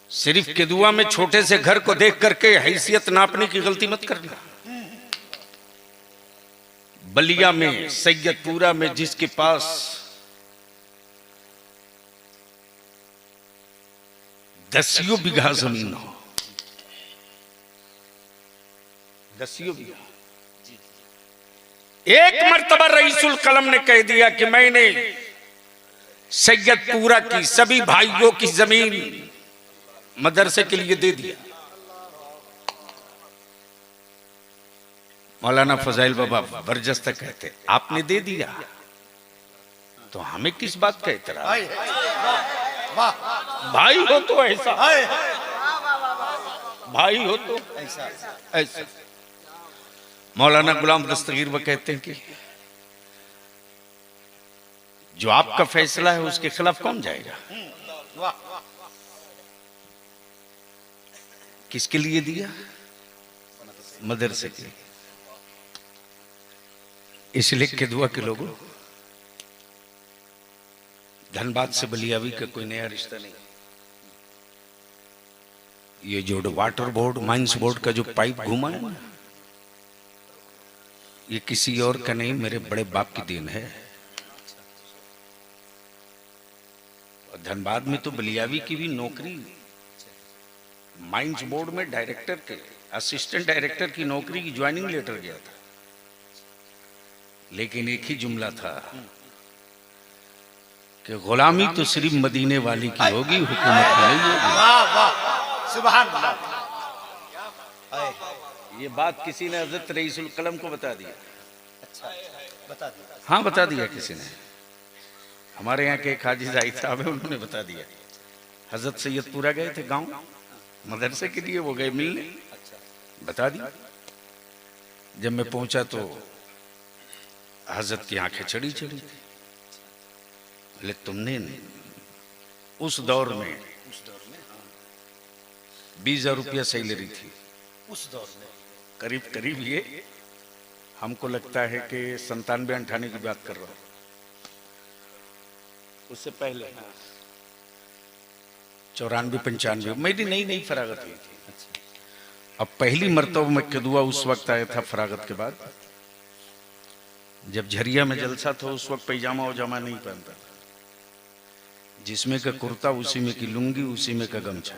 सिर्फ के दुआ में छोटे से घर को देख करके हैसियत नापने की गलती मत करना। बलिया में, सैयदपुरा में जिसके पास 10 बीघा जमीन हो, 10 बीघा, एक मर्तबा रईसुल कलम ने कह दिया कि मैंने सैयदपुरा की सभी भाइयों की जमीन मदरसे के लिए दे दिया। मौलाना फजाइल बाबा बरजस्त कहते आपने दे दिया तो हमें किस बात का इतराज, भाई हो तो ऐसा, भाई हो तो ऐसा। मौलाना गुलाम दस्तगीर वो कहते हैं कि जो आपका फैसला है उसके खिलाफ कौन जाएगा। किसके लिए दिया, मदरसे के लिए। इसलिए के दुआ के लोगों, धनबाद से बलियावी का कोई नया रिश्ता नहीं। ये जो वाटर बोर्ड, माइंस बोर्ड का जो पाइप घुमा है ना, ये किसी और का नहीं, मेरे बड़े बाप की देन है। और धनबाद में तो बलियावी की भी नौकरी, माइंस बोर्ड में डायरेक्टर के, असिस्टेंट डायरेक्टर की नौकरी की ज्वाइनिंग लेटर गया था, लेकिन एक ही जुमला था कि गुलामी तो सिर्फ मदीने वाली की होगी, हुकूमत की नहीं होगी। वाह वाह, सुभान अल्लाह। ये बात किसी ने हजरत रईसुल कलम को बता दिया। अच्छा, बता दिया। हाँ बता दिया किसी ने, हमारे यहाँ के एक हाजी जाहिद साहब है, उन्होंने बता दिया। हजरत सैयदपुरा गए थे गांव मदरसे के लिए, वो गए मिलने, बता दिया। जब मैं पहुंचा तो हजरत की आंखें चढ़ी चढ़ी थी। बोले तुमने उस दौर में 20,000 रुपया सैलरी थी उस दौर में। करीब करीब। ये हमको लगता है कि 97-98 की बात कर रहा हूँ, उससे पहले 94-95 मेरी नई नई फरागत हुई थी। अब पहली मर्तबा मैं कदुआ उस वक्त आया था फरागत के बाद, जब झरिया में जलसा था। उस वक्त पैजामा वजामा नहीं पहनता था, जिसमें का कुर्ता उसी में की लुंगी उसी में का गमछा,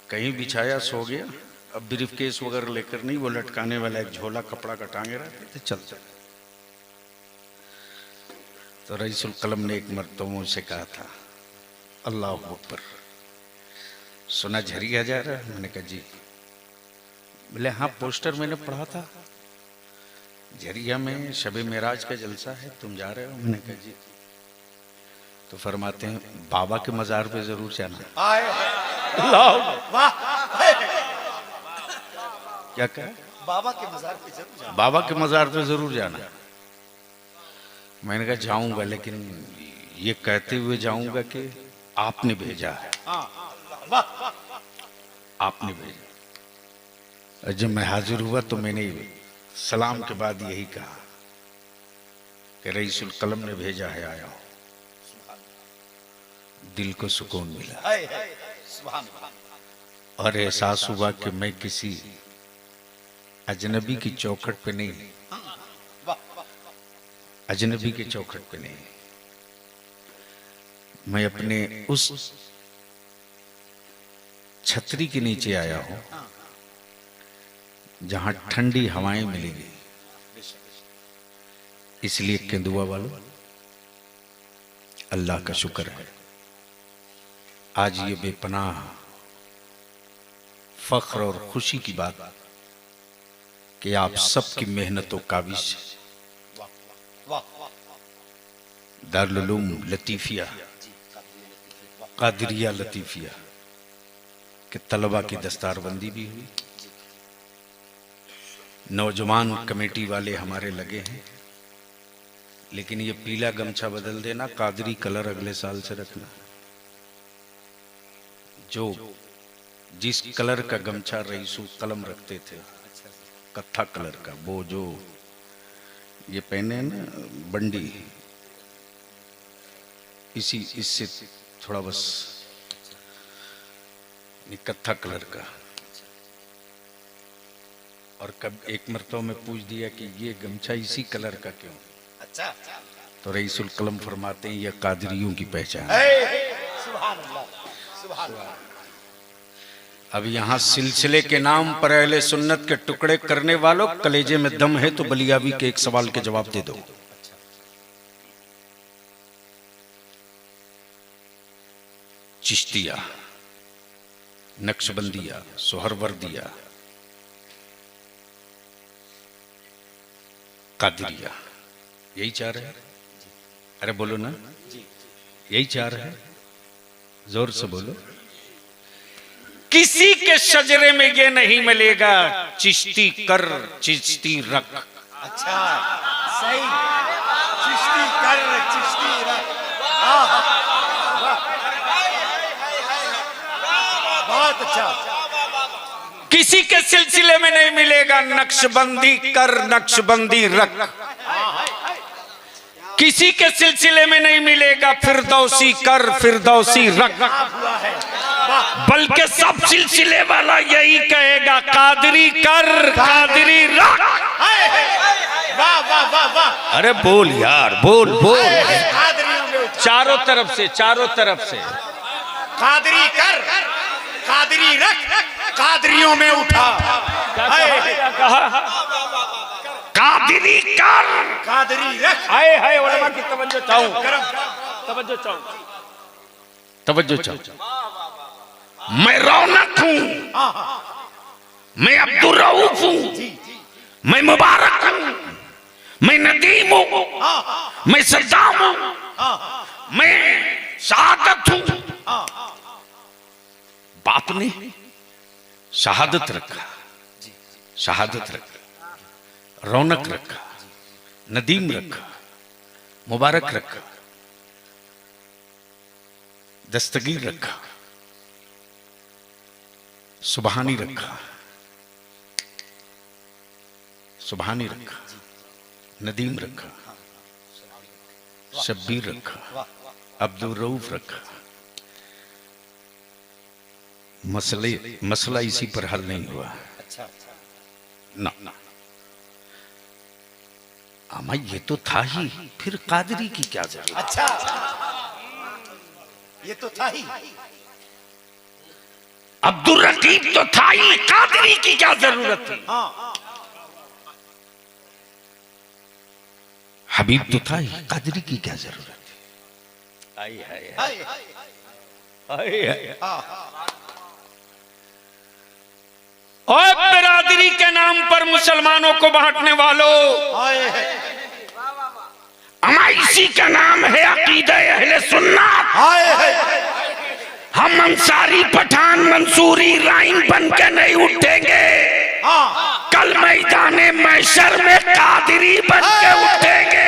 कहीं बिछाया सो गया। अब ब्रीफकेस वगैरह लेकर नहीं, वो लटकाने वाला एक झोला कपड़ा का टांगे रहते थे, चलते। तो रईसुल कलम ने एक मर्तबा मुझसे कहा था, अल्लाह अकबर, सुना झरिया जा रहा है? मैंने कहा जी। बोले हाँ, पोस्टर मैंने पढ़ा था, झरिया में शबे मेराज का जलसा है, तुम जा रहे हो? मैंने कहा जी। तो फरमाते हैं बाबा के मजार पे जरूर जाना। अल्लाह वाह, क्या कहा? बाबा के मजार पे जरूर जाना। बाबा के मजार पे जरूर जाना। मैंने कहा जाऊंगा, लेकिन ये कहते हुए जाऊंगा कि आपने भेजा है। वाह, आपने भेजा। और जब मैं हाजिर हुआ तो मैंने सलाम के बाद यही कहा कि रईसुल कलम ने भेजा है, आया हूं। दिल को सुकून मिला सुभान और एहसास हुआ कि मैं किसी अजनबी की चौखट पे नहीं, अजनबी की चौखट पे नहीं, मैं अपने उस छतरी के नीचे आया हूं जहां ठंडी हवाएं मिलेंगी। इसलिए केंदुआ वालों, अल्लाह का शुक्र है आज ये बेपनाह फख्र और खुशी की बात कि आप सबकी मेहनतों काबिज दारुल उलूम लतीफिया कादिरिया लतीफिया के तलबा की दस्तारबंदी भी हुई। नौजवान कमेटी वाले हमारे लगे हैं, लेकिन ये पीला गमछा बदल देना, कादरी कलर अगले साल से रखना। जो जिस कलर का गमछा रईसुल कलम रखते थे, कत्था कलर का, वो जो ये पहने ना बंडी, इससे थोड़ा बस कत्था कलर का। और कब एक मरतबा में पूछ दिया कि ये गमछा इसी कलर का क्यों? अच्छा, तो रईसुल कलम फरमाते हैं, यह कादरियों की पहचान है। सुभान अल्लाह, सुभान अल्लाह। अब यहाँ सिलसिले के नाम पर अहले सुन्नत के टुकड़े करने वालों, कलेजे में दम है तो बलियाबी के एक सवाल के जवाब दे दो। चिश्तिया, नक्शबंदिया, सोहरवर्दिया, कादरिया, यही चार है। अरे बोलो ना, यही चार है, जोर से बोलो। किसी के शजरे में ये नहीं मिलेगा, चिश्ती कर चिश्ती रख। अच्छा, सही, चिश्ती कर चिश्ती रख। बहुत अच्छा। किसी के सिलसिले में नहीं मिलेगा, नक्शबंदी कर नक्शबंदी रख। किसी के सिलसिले में नहीं मिलेगा, फिरदौसी कर फिरदौसी रख। बल्कि सब सिलसिले वाला यही कहेगा, कादरी कर कादरी रख। वाह वाह वाह वाह। अरे बोल यार, बोल बोल। कादरियों में उठा, चारों तरफ से, चारों तरफ से। कादरी कर कादरी रख, कादरियों में उठा। क्या कहा? कादरी कर कादरी रख। हाय हाय, उलमा की तवज्जो चाहूं, करम तवज्जो चाहूं, तवज्जो चाहूं। मैं रौनक हूं, मैं अब्दुल रऊफ हूं, मैं मुबारक हूं, मैं नदीम हूं, मैं सद्दाम हूं, मैं शहादत हूं। बाप ने शहादत रखा, शहादत रखा, रौनक रखा, नदीम रखा, मुबारक रखा, दस्तगीर रखा। सुबहानी रखा, सुबहानी रखा, नदीम रखा, शब्बीर रखा, अब्दुल रऊफ रखा। मसला इसी पर हल नहीं हुआ। अच्छा ना अमा ये तो था ही, फिर कादरी की क्या जरूरत? अच्छा, ये तो था ही। अब्दुल रकीब तो था ही, कादरी की क्या जरूरत थी? हाँ, हबीब तो था ही, कादरी की क्या जरूरत थी? आई है, हाय, आई है। हाँ, और बिरादरी के नाम पर मुसलमानों को बांटने वालों, हाय, हमारा इसी का नाम है अकीदा अहले सुन्नत। हाय, हम अंसारी, पठान, मंसूरी, राइन बन के नहीं उठेंगे। हाँ, कल मैदाने महशर में कादरी बन के उठेंगे।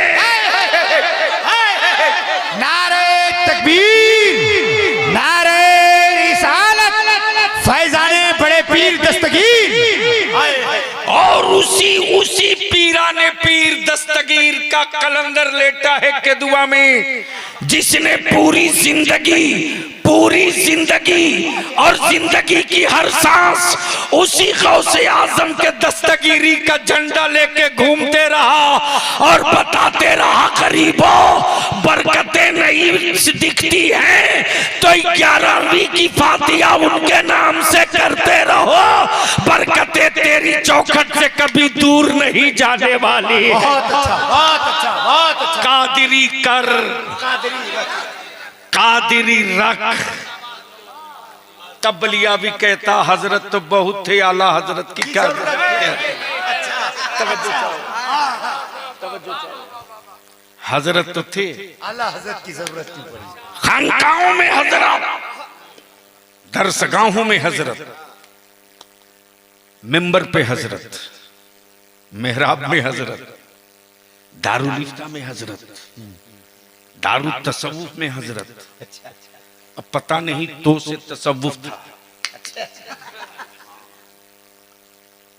नारे तकबीर, नारे रिसालत, फैजाने बड़े पीर दस्तगीर। और उसी पीराने पीर दस्तगीर का कलंदर लेटा है केदुआ में, जिसने पूरी जिंदगी और जिंदगी की हर सांस उसी गौसे आजम के दस्तगीरी का झंडा लेके घूमते रहा और बताते रहा गरीबों, बरकतें नहीं दिखती हैं तो 11वीं की फातिहा उनके नाम से करते रहो, बरकतें तेरी चौखट से कभी दूर नहीं जाने वाली। बहुत अच्छा, बहुत अच्छा, बहुत अच्छा। कादिरी कर, कादिरी रख। तबलिया भी कहता हजरत तो बहुत थे, आला हजरत की क्या हजरत तो थे, आला हजरत की जरूरत नहीं पड़ी। खानकाहों में हजरत, दरसगाहों में हजरत, मिंबर पे हजरत, मेहराब में हजरत, दारुल इफ्ता में हजरत, दारुल तसव्वुफ में हजरत। अब पता नहीं तो से तसव्वुफ था।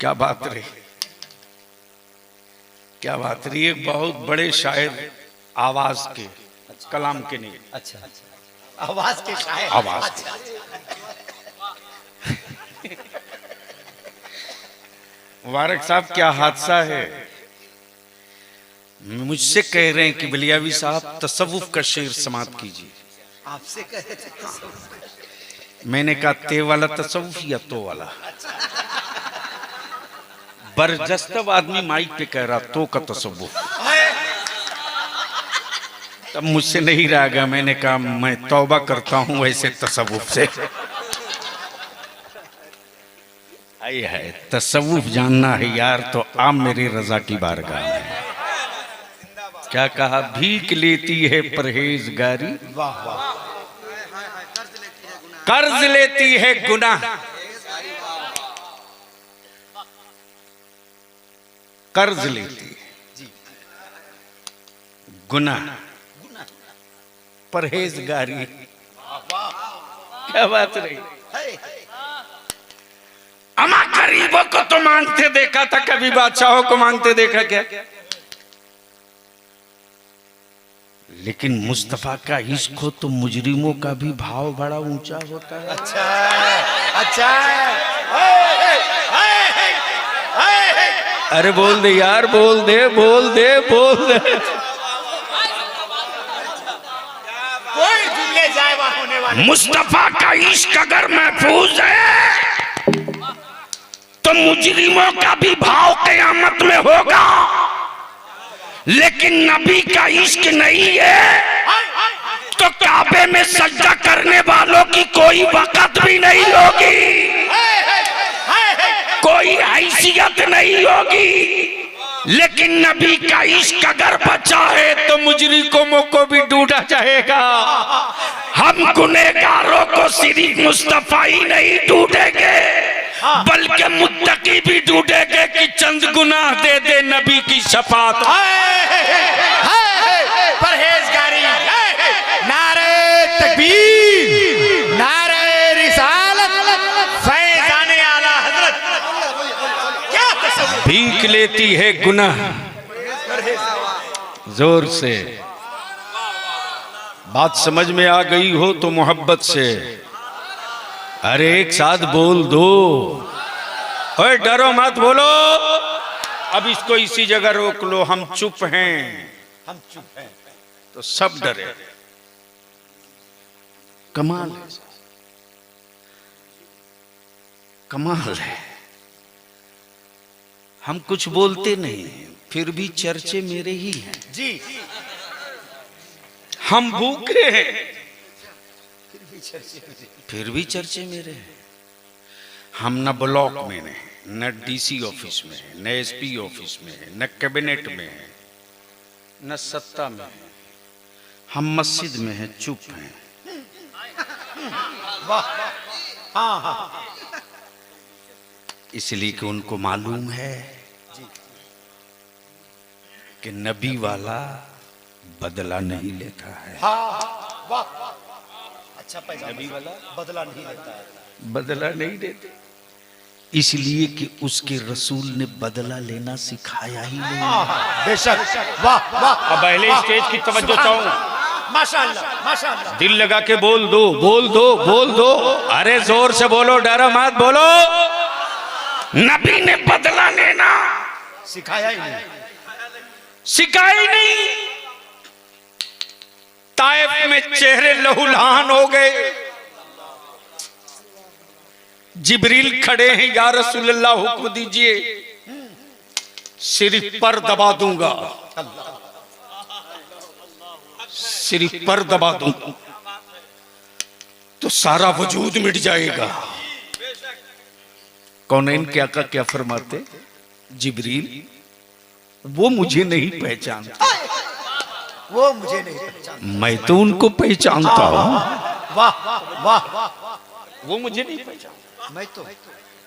क्या बात रही, क्या बात रही। एक बहुत बड़े शायर आवाज के, कलाम के नहीं, अच्छा, आवाज के शायर, आवाज। अच्छा। मुबारक साहब क्या हादसा है, मुझसे कह रहे हैं कि बलियावी साहब तसव्वुफ का शेर समाप्त कीजिए। आपसे कह रहे थे तसव्वुफ। मैंने कहा ते वाला तसव्वुफ या तो वाला। बरजस्तव आदमी माइक पे कह रहा तो का तसव्वुफ, तब मुझसे नहीं रहा गया। मैंने कहा मैं तौबा करता हूं ऐसे तसव्वुफ से। आई है तसव्वुफ जानना है यार तो आप मेरी रजा की बारगाह में। क्या कहा, भीख लेती है परहेजगारी, वाह वाह, कर्ज लेती है गुनाह, कर्ज लेती है गुनाह, परहेजगारी। क्या बात रही। अमा गरीबों को तो मांगते देखा था, कभी बादशाहों को मांगते देखा क्या? लेकिन मुस्तफा का इश्क हो तो मुजरिमों का भी भाव बड़ा ऊंचा होता है। अच्छा है, अच्छा है। अरे बोल दे यार, बोल दे, बोल दे, बोल दे। कोई जुमले जायवा होने वाले। मुस्तफा का इश्क अगर महफूज है तो मुजरिमों का भी भाव क़यामत में होगा, लेकिन नबी का इश्क नहीं है तो काबे में सजदा करने वालों की कोई वक़्त भी नहीं होगी, कोई हैसियत नहीं होगी। लेकिन नबी का इश्क अगर बचा है तो मुजरिमों को भी ढूंढा जाएगा। हम गुनहगारों को सिर्फ मुस्तफा ही नहीं ढूंढेंगे बल्कि मुत्तकी भी ढूंढेंगे कि चंद गुनाह दे दे नबी की शफात। परहेजगारी, नारे तकबीर, नारे रिसालत, फैजाने लेती है गुनाह जोर से। बात समझ में आ गई हो तो मोहब्बत से अरे एक साथ बोल दो। ओए डरो मत बोलो। अब इसको इसी जगह रोक लो। हम चुप हैं, हम चुप हैं तो सब डरे। कमाल है, कमाल है। हम कुछ बोलते नहीं फिर भी चर्चे मेरे ही हैं जी। हम भूखे हैं फिर भी चर्चे फिर भी चर्चे मेरे हैं। हम न ब्लॉक में हैं, न डीसी ऑफिस में है, न एसपी ऑफिस में है, न कैबिनेट में है, न सत्ता में है। हम मस्जिद में हैं, चुप हैं। वाह। हाँ हाँ इसलिए कि उनको मालूम है कि नबी वाला बदला नहीं लेता है। हाँ वाह। अच्छा पैसा नबी वाला बदला नहीं लेता है। बदला नहीं देते इसलिए कि उसके रसूल ने बदला लेना सिखाया ही नहीं। बेशक। वाह वाह। अब पहले स्टेज की तवज्जो चाहूं। माशाअल्लाह माशाअल्लाह। दिल लगा के बोल दो, बोल दो, बोल दो। अरे जोर से बोलो, डरो मत बोलो। नबी ने बदला लेना सिखाया ही नहीं। सिखाया ही नहीं। ताइफ में चेहरे लहूलहान हो गए। जिब्रील खड़े हैं, या रसूलल्लाह हुक्म दीजिए, सिर्फ पर दबा दूंगा, सिर्फ पर दबा दूंगा तो सारा वजूद मिट जाएगा। कौनैन के आका क्या फरमाते? जिब्रील वो मुझे नहीं पहचानता, वो मुझे नहीं पहचानता, मैं तो उनको पहचानता हूं। वाह वाह। वो मुझे नहीं पहचानता,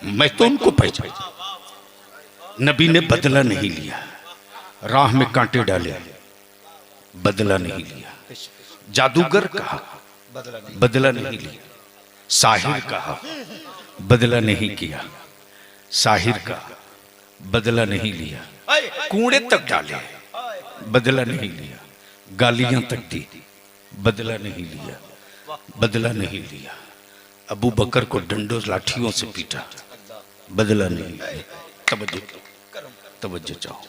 मैं तो उनको पहचानता। नबी ने बदला नहीं लिया। राह में कांटे डाले, बदला नहीं लिया। जादूगर कहा, बदला नहीं लिया। साहिर कहा, बदला नहीं किया। साहिर का बदला नहीं लिया। कूड़े तक डाले, बदला नहीं लिया। गालियां तक दी, बदला नहीं लिया। बदला नहीं लिया। अबू बकर को डंडों लाठियों से पीटा, बदला नहीं लिया। तवज्जो चाहो।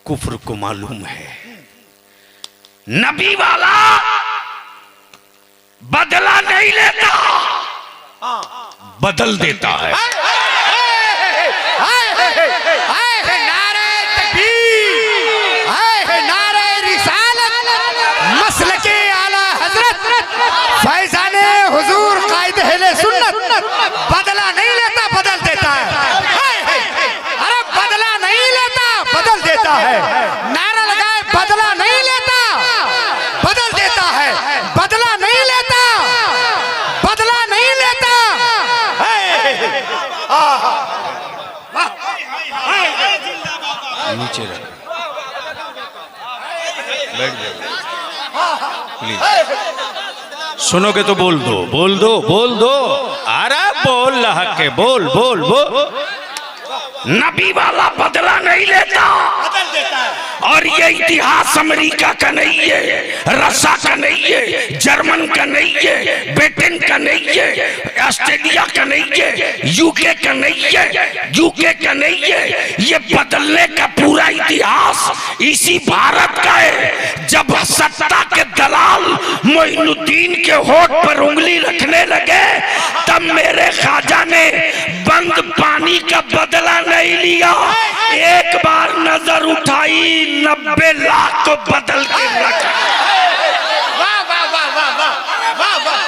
कुफ्र को मालूम है नबी वाला बदला नहीं लेता, बदल देता है। नारे तकबीर, नारे रिसालत, मसलके आला हजरत फैजाने हुजूर कायद अहले सुन्नत। बदला नहीं लेता, बदल देता है। अरे बदला नहीं लेता, बदल देता है। नारा लगाए, बदला नहीं लेता, बदल देता है। बदला नहीं लेता, बदला नहीं लेता। नीचे रख, बैठ जाओ प्लीज। सुनोगे तो बोल दो, बोल दो, बोल दो। अरे बोल रहा के, बोल बोल बोल। नबी वाला बदला नहीं लेता, बदल देता है। और ये इतिहास अमेरिका का नहीं है, रसा का नहीं है, जर्मन का नहीं है, ब्रिटेन का नहीं है, ऑस्ट्रेलिया का नहीं है, यूके का नहीं है, यूके का नहीं है। ये बदलने का पूरा इतिहास इसी भारत का है। जब सत्ता के दलाल मोइनुद्दीन के होठ पर उंगली रखने लगे, तब मेरे ख्वाजा ने बंद पानी का बदला नहीं लिया। एक बार नजर उठाई, 90 लाख को बदल के रखा। वाह वाह वाह वाह वाह वाह वाह।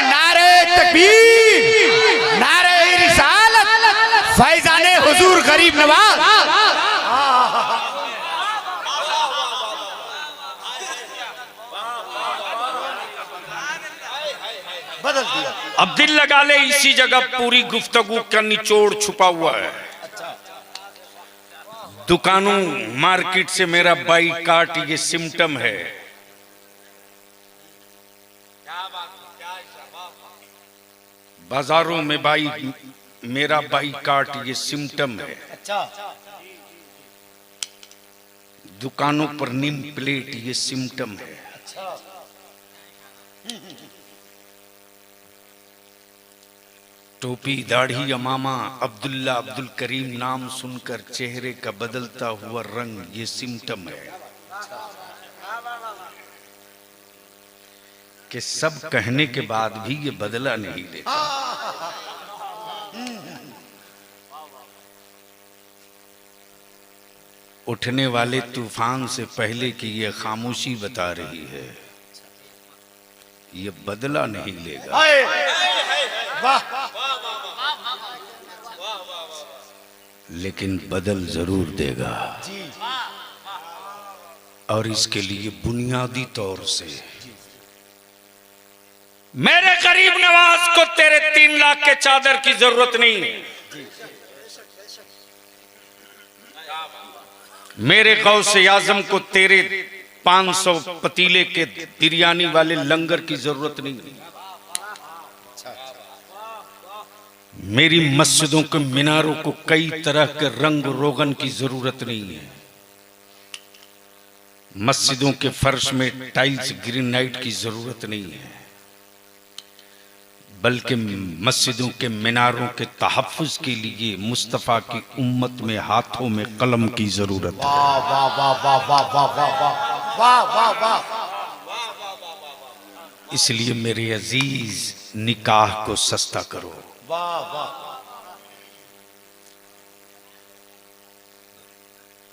नारे तकबीर, नारे रिसालत, फैजाने हुजूर गरीब नवाज। बदल दिया। अब दिल लगा ले, इसी जगह पूरी गुफ्तगू का निचोड़ छुपा हुआ है। दुकानों मार्केट से मेरा बाइकाट ये सिम्टम है। बाजारों में भाई मेरा बाईकाट ये सिम्टम है। अच्छा, दुकानों पर नेम प्लेट ये सिम्टम है। अच्छा, टोपी दाढ़ी अमामा अब्दुल्ला अब्दुल करीम नाम सुनकर चेहरे का बदलता हुआ रंग ये सिम्टम है कि सब कहने के बाद भी ये बदला नहीं देता। उठने वाले तूफान से पहले की ये खामोशी बता रही है ये बदला नहीं लेगा। हाय, वाह, लेकिन बदल जरूर देगा जी, और इसके लिए बुनियादी तौर से मेरे गरीब नवाज को तेरे 3 लाख के चादर की जरूरत नहीं, मेरे गौसे आजम को तेरे 500 पतीले के बिरयानी वाले लंगर की जरूरत नहीं, मेरी मस्जिदों के मीनारों को कई तरह के रंग रोगन की जरूरत नहीं है, मस्जिदों के फर्श में टाइल्स ग्रेनाइट की जरूरत नहीं है, बल्कि मस्जिदों के मीनारों के तहफ्फुज के लिए मुस्तफा की उम्मत में हाथों में कलम की जरूरत है। वाह वाह वाह वाह वाह वाह वाह वाह वाह वाह, इसलिए मेरे अजीज निकाह को सस्ता करो। वाह वाह,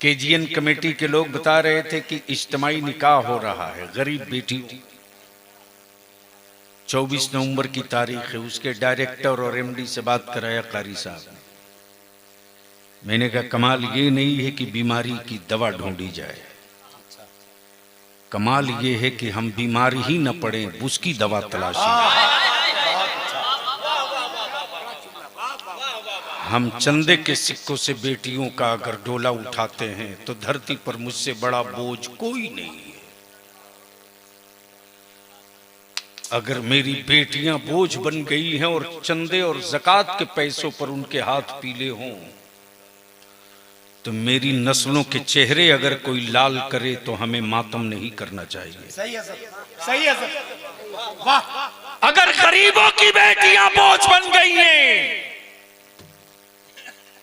केजीएन कमेटी के लोग बता रहे थे कि इज्तिमाई निकाह हो रहा है, गरीब बेटी 24 नवंबर की तारीख है, उसके डायरेक्टर और एमडी से बात कराया कारी साहब ने। मैंने कहा कमाल ये नहीं है कि बीमारी की दवा ढूंढी जाए, कमाल ये है कि हम बीमार ही न पड़े उसकी दवा तलाशी। हम चंदे के सिक्कों से बेटियों का अगर डोला उठाते हैं तो धरती पर मुझसे बड़ा बोझ कोई नहीं है। अगर मेरी बेटियां बोझ बन गई हैं और चंदे और ज़कात के पैसों पर उनके हाथ पीले हों तो मेरी नस्लों के चेहरे अगर कोई लाल करे तो हमें मातम नहीं करना चाहिए। सही है सर, सही है सर, वाह, अगर गरीबों की बेटियां बोझ बन गई हैं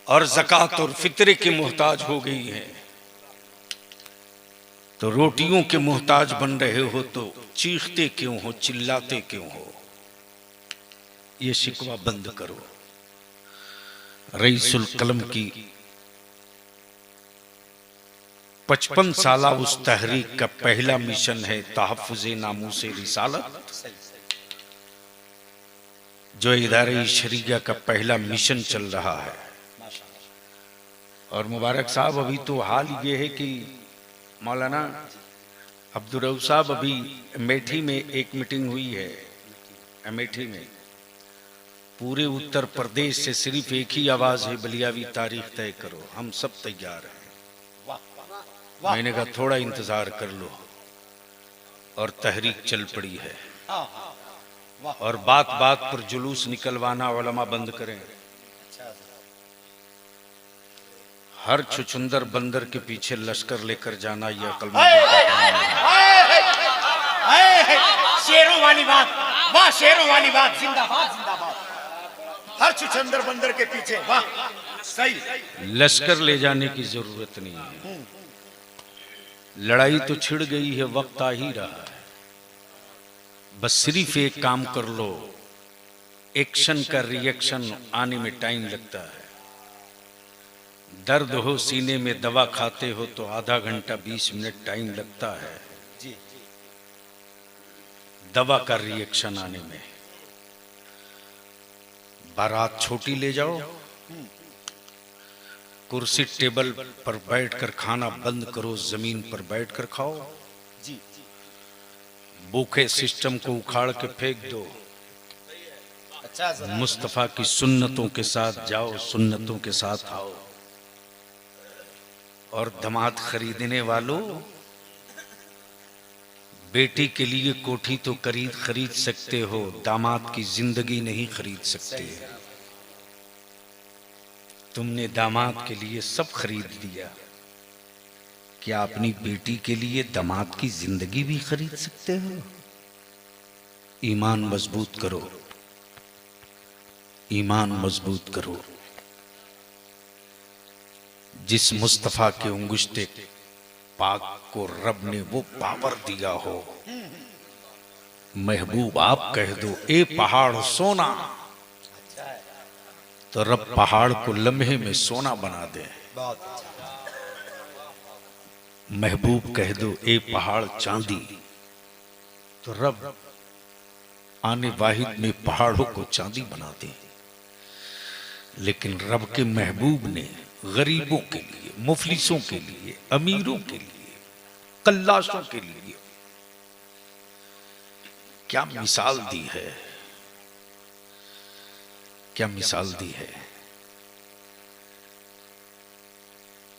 और ज़कात और फितरे की मोहताज हो गई हैं तो रोटियों के मोहताज बन रहे हो तो चीखते क्यों हो, चिल्लाते क्यों हो? ये शिकवा बंद करो। रईसुल कलम की 55 साला उस तहरीक का पहला मिशन है तहफ्फुज़े नामूसे रिसालत, जो इदारे शरीया का पहला मिशन चल रहा है। और मुबारक साहब अभी तो हाल ये है कि मौलाना अब्दुल रऊफ साहब अभी अमेठी में एक मीटिंग हुई है, अमेठी में पूरे उत्तर प्रदेश से सिर्फ एक ही आवाज है, बलियावी तारीख तय करो, हम सब तैयार हैं। मैंने कहा थोड़ा इंतजार कर लो, और तहरीक चल पड़ी है। और बात बात पर जुलूस निकलवाना उलमा बंद करें। हर छुछुंदर बंदर के पीछे लश्कर लेकर जाना यह अक्लमंद शेरों वाली बात, वाह, शेरों वाली बात, जिंदाबाद जिंदाबाद, हर छुछुंदर बंदर के पीछे, वाह, सही। लश्कर ले जाने की जरूरत नहीं है, लड़ाई तो छिड़ गई है, वक्त आ ही रहा है। बस सिर्फ एक काम कर लो, एक्शन का रिएक्शन आने में टाइम लगता है। दर्द हो सीने में दवा खाते हो तो आधा घंटा 20 मिनट टाइम लगता है जी, दवा का रिएक्शन आने में। बारात छोटी ले जाओ, कुर्सी टेबल पर बैठकर खाना बंद करो, जमीन पर बैठकर खाओ। जी, भूखे सिस्टम को उखाड़ के फेंक दो, अच्छा सर, मुस्तफा की सुन्नतों के साथ जाओ, सुन्नतों के साथ आओ। और दामाद खरीदने वालों, बेटी के लिए कोठी तो खरीद सकते हो, दामाद की जिंदगी नहीं खरीद सकते। तुमने दामाद के लिए सब खरीद दिया, क्या अपनी बेटी के लिए दामाद की जिंदगी भी खरीद सकते हो? ईमान मजबूत करो, ईमान मजबूत करो। जिस मुस्तफा के अंगुष्ठे पाक को रब ने वो पावर दिया हो, महबूब आप कह दो ए पहाड़ सोना, तो रब पहाड़ को लम्हे में सोना बना दे। बहुत अच्छा। महबूब कह दो ए पहाड़ चांदी, तो रब आने वाहिद में पहाड़ों को चांदी बना दे। लेकिन रब के महबूब ने गरीबों के लिए, मुफलिसों के लिए, अमीरों के लिए, कल्लाशों के लिए क्या मिसाल दी है, क्या मिसाल दी है।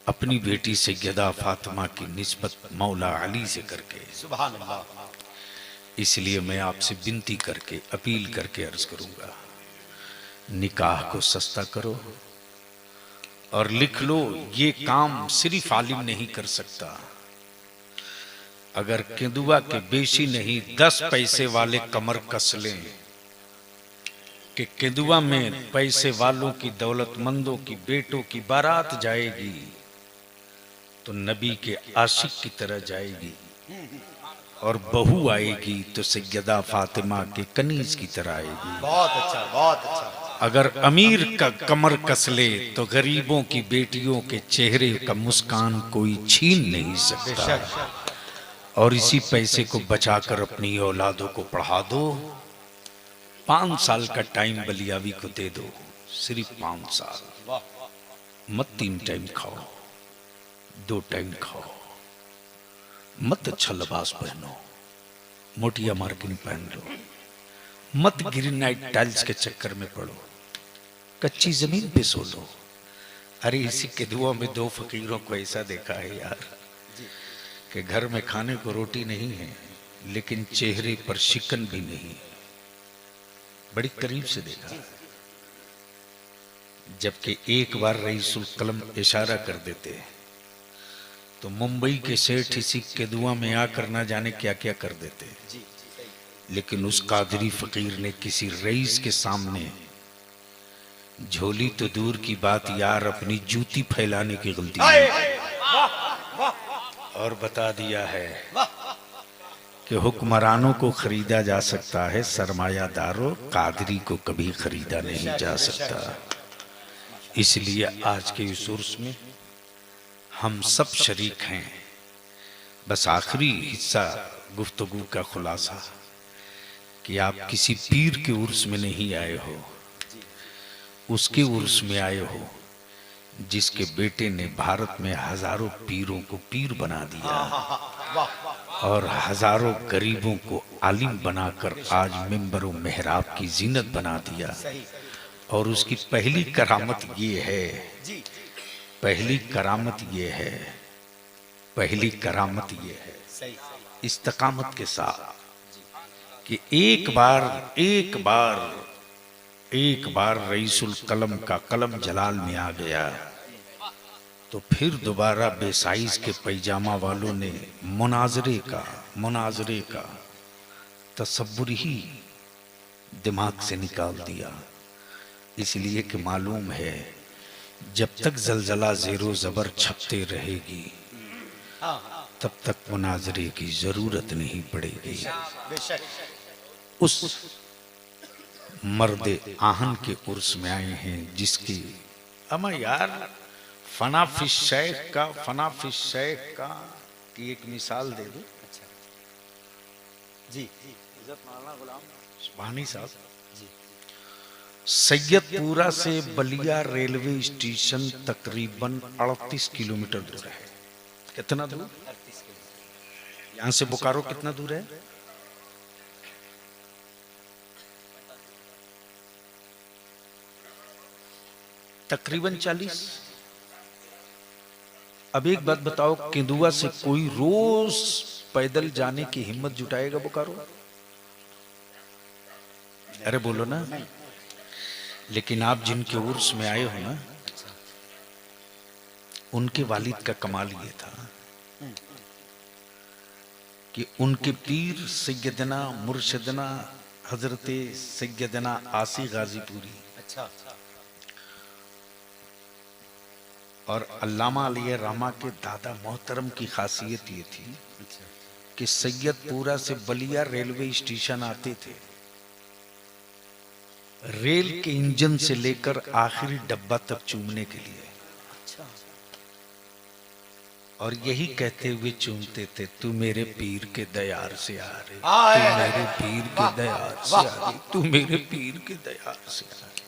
अपनी बेटी सैयदा फातिमा की निस्बत मौला अली से करके, सुभान अल्लाह। इसलिए मैं आपसे विनती करके, अपील करके अर्ज करूंगा, निकाह को सस्ता करो और लिख लो, ये काम सिर्फ आलिम नहीं कर सकता। अगर केंदुआ के बेशी नहीं 10 पैसे वाले कमर कस लें कि केंदुआ में पैसे वालों की, दौलतमंदों की बेटों की बारात जाएगी तो नबी के आशिक की तरह जाएगी, और बहू आएगी तो सैयदा फातिमा के कनीज की तरह आएगी। बहुत अच्छा, बहुत अच्छा। अगर अमीर का कमर कस ले तो गरीबों की बेटियों के चेहरे का मुस्कान कोई छीन नहीं सकता। और इसी पैसे को बचाकर अपनी औलादों को पढ़ा दो। 5 साल का टाइम बलियावी को दे दो, सिर्फ 5 साल। मत 3 टाइम खाओ, 2 टाइम खाओ। मत अच्छा लिबास पहनो, मोटिया मार्किन पहन लो। मत ग्रेनाइट टाइल्स के चक्कर में पड़ो, कच्ची जमीन पे सो लो। अरे इसी के दुआ में 2 फकीरों को ऐसा देखा है यार कि घर में खाने को रोटी नहीं है, लेकिन चेहरे पर शिकन भी नहीं। बड़ी करीब से देखा। जबकि एक बार रईसुल कलम इशारा कर देते तो मुंबई के सेठ इसी के दुआ में आकर ना जाने क्या क्या कर देते। लेकिन उस कादरी फकीर ने किसी रईस के सामने झोली तो दूर की बात यार, अपनी जूती फैलाने की गलती और बता दिया है कि हुक्मरानों को खरीदा जा सकता है, सरमायादारों कादरी को कभी खरीदा नहीं जा सकता। इसलिए आज के इस उर्स में हम सब शरीक हैं। बस आखिरी हिस्सा गुफ्तगू का खुलासा कि आप किसी पीर के उर्स में नहीं आए हो, उसके उर्स में आए हो जिसके बेटे ने भारत में हजारों पीरों को पीर बना दिया और हजारों गरीबों को आलिम बनाकर आज मिंबर व मेहराब की जीनत बना दिया। और उसकी पहली करामत ये है, पहली करामत ये है, पहली करामत ये है इस्तकामत के साथ कि एक बार रईसुल कलम का कलम जलाल में आ गया तो फिर दोबारा बेसाइज के पैजामा वालों ने मुनाजरे का तसव्वुर ही दिमाग से निकाल दिया। इसलिए कि मालूम है जब तक जलजला ज़ेरो ज़बर छपते रहेगी तब तक मुनाजरे की जरूरत नहीं पड़ेगी। उस मर्दे आहन के उर्स में आए हैं जिसकी अमा यार फनाफिश शेख का की एक मिसाल दे दो। जी सुभानी साहब, सैयदपुरा से बलिया रेलवे स्टेशन तकरीबन 38 किलोमीटर दूर है। कितना दूर? यहाँ से बोकारो कितना दूर है? तकरीबन 40। अब एक बात बताओ, केंदुआ से कोई रोज पैदल जाने की हिम्मत जुटाएगा बोकारो? अरे बोलो ना। लेकिन आप जिनके उर्स में आए हो ना, उनके वालिद का कमाल ये था कि उनके पीर सैयदना मुर्शिदना हजरत सैयदना आसी गाजीपुरी अच्छा और अल्लामा अली रामा के दादा मोहतरम की खासियत ये थी कि सैयदपुरा से बलिया रेलवे स्टेशन आते थे, रेल के इंजन से लेकर आखिरी डब्बा तक चूमने के लिए, अच्छा और यही कहते हुए चूमते थे, तू मेरे पीर के दयार से आ रे, हाँ, तू है, मेरे पीर के दयार से आ रे, तू मेरे पीर के दयार से आ रे।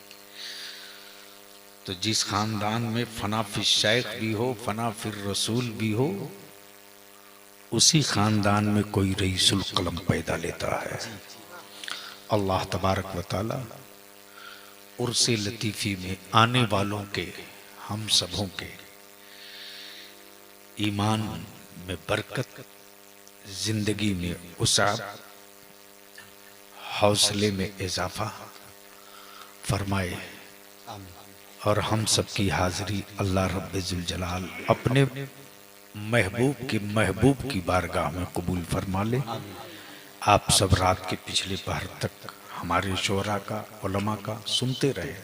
तो जिस खानदान में फना फिर शेख भी हो, फना फिर रसूल भी हो, उसी खानदान में कोई रईसुल कलम पैदा लेता है। अल्लाह तबारक व तआला उर्से लतीफ़ी में आने वालों के, हम सबों के ईमान में बरकत, जिंदगी में उसाब, हौसले में इजाफा फरमाए और हम सबकी हाजिरी अल्लाह रब्बे जुल जलाल अपने महबूब की बारगाह में कबूल फरमा ले। आप सब रात के पिछले पहर तक हमारे शोरा का, उलमा का सुनते रहे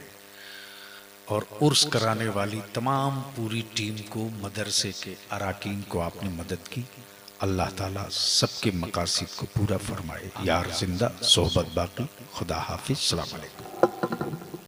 और उर्स कराने वाली तमाम पूरी टीम को, मदरसे के अराकीन को आपने मदद की। अल्लाह ताला सबके मकासिद को पूरा फरमाए। यार जिंदा सोहबत बाकी। खुदा हाफिज। सलाम अलैकुम।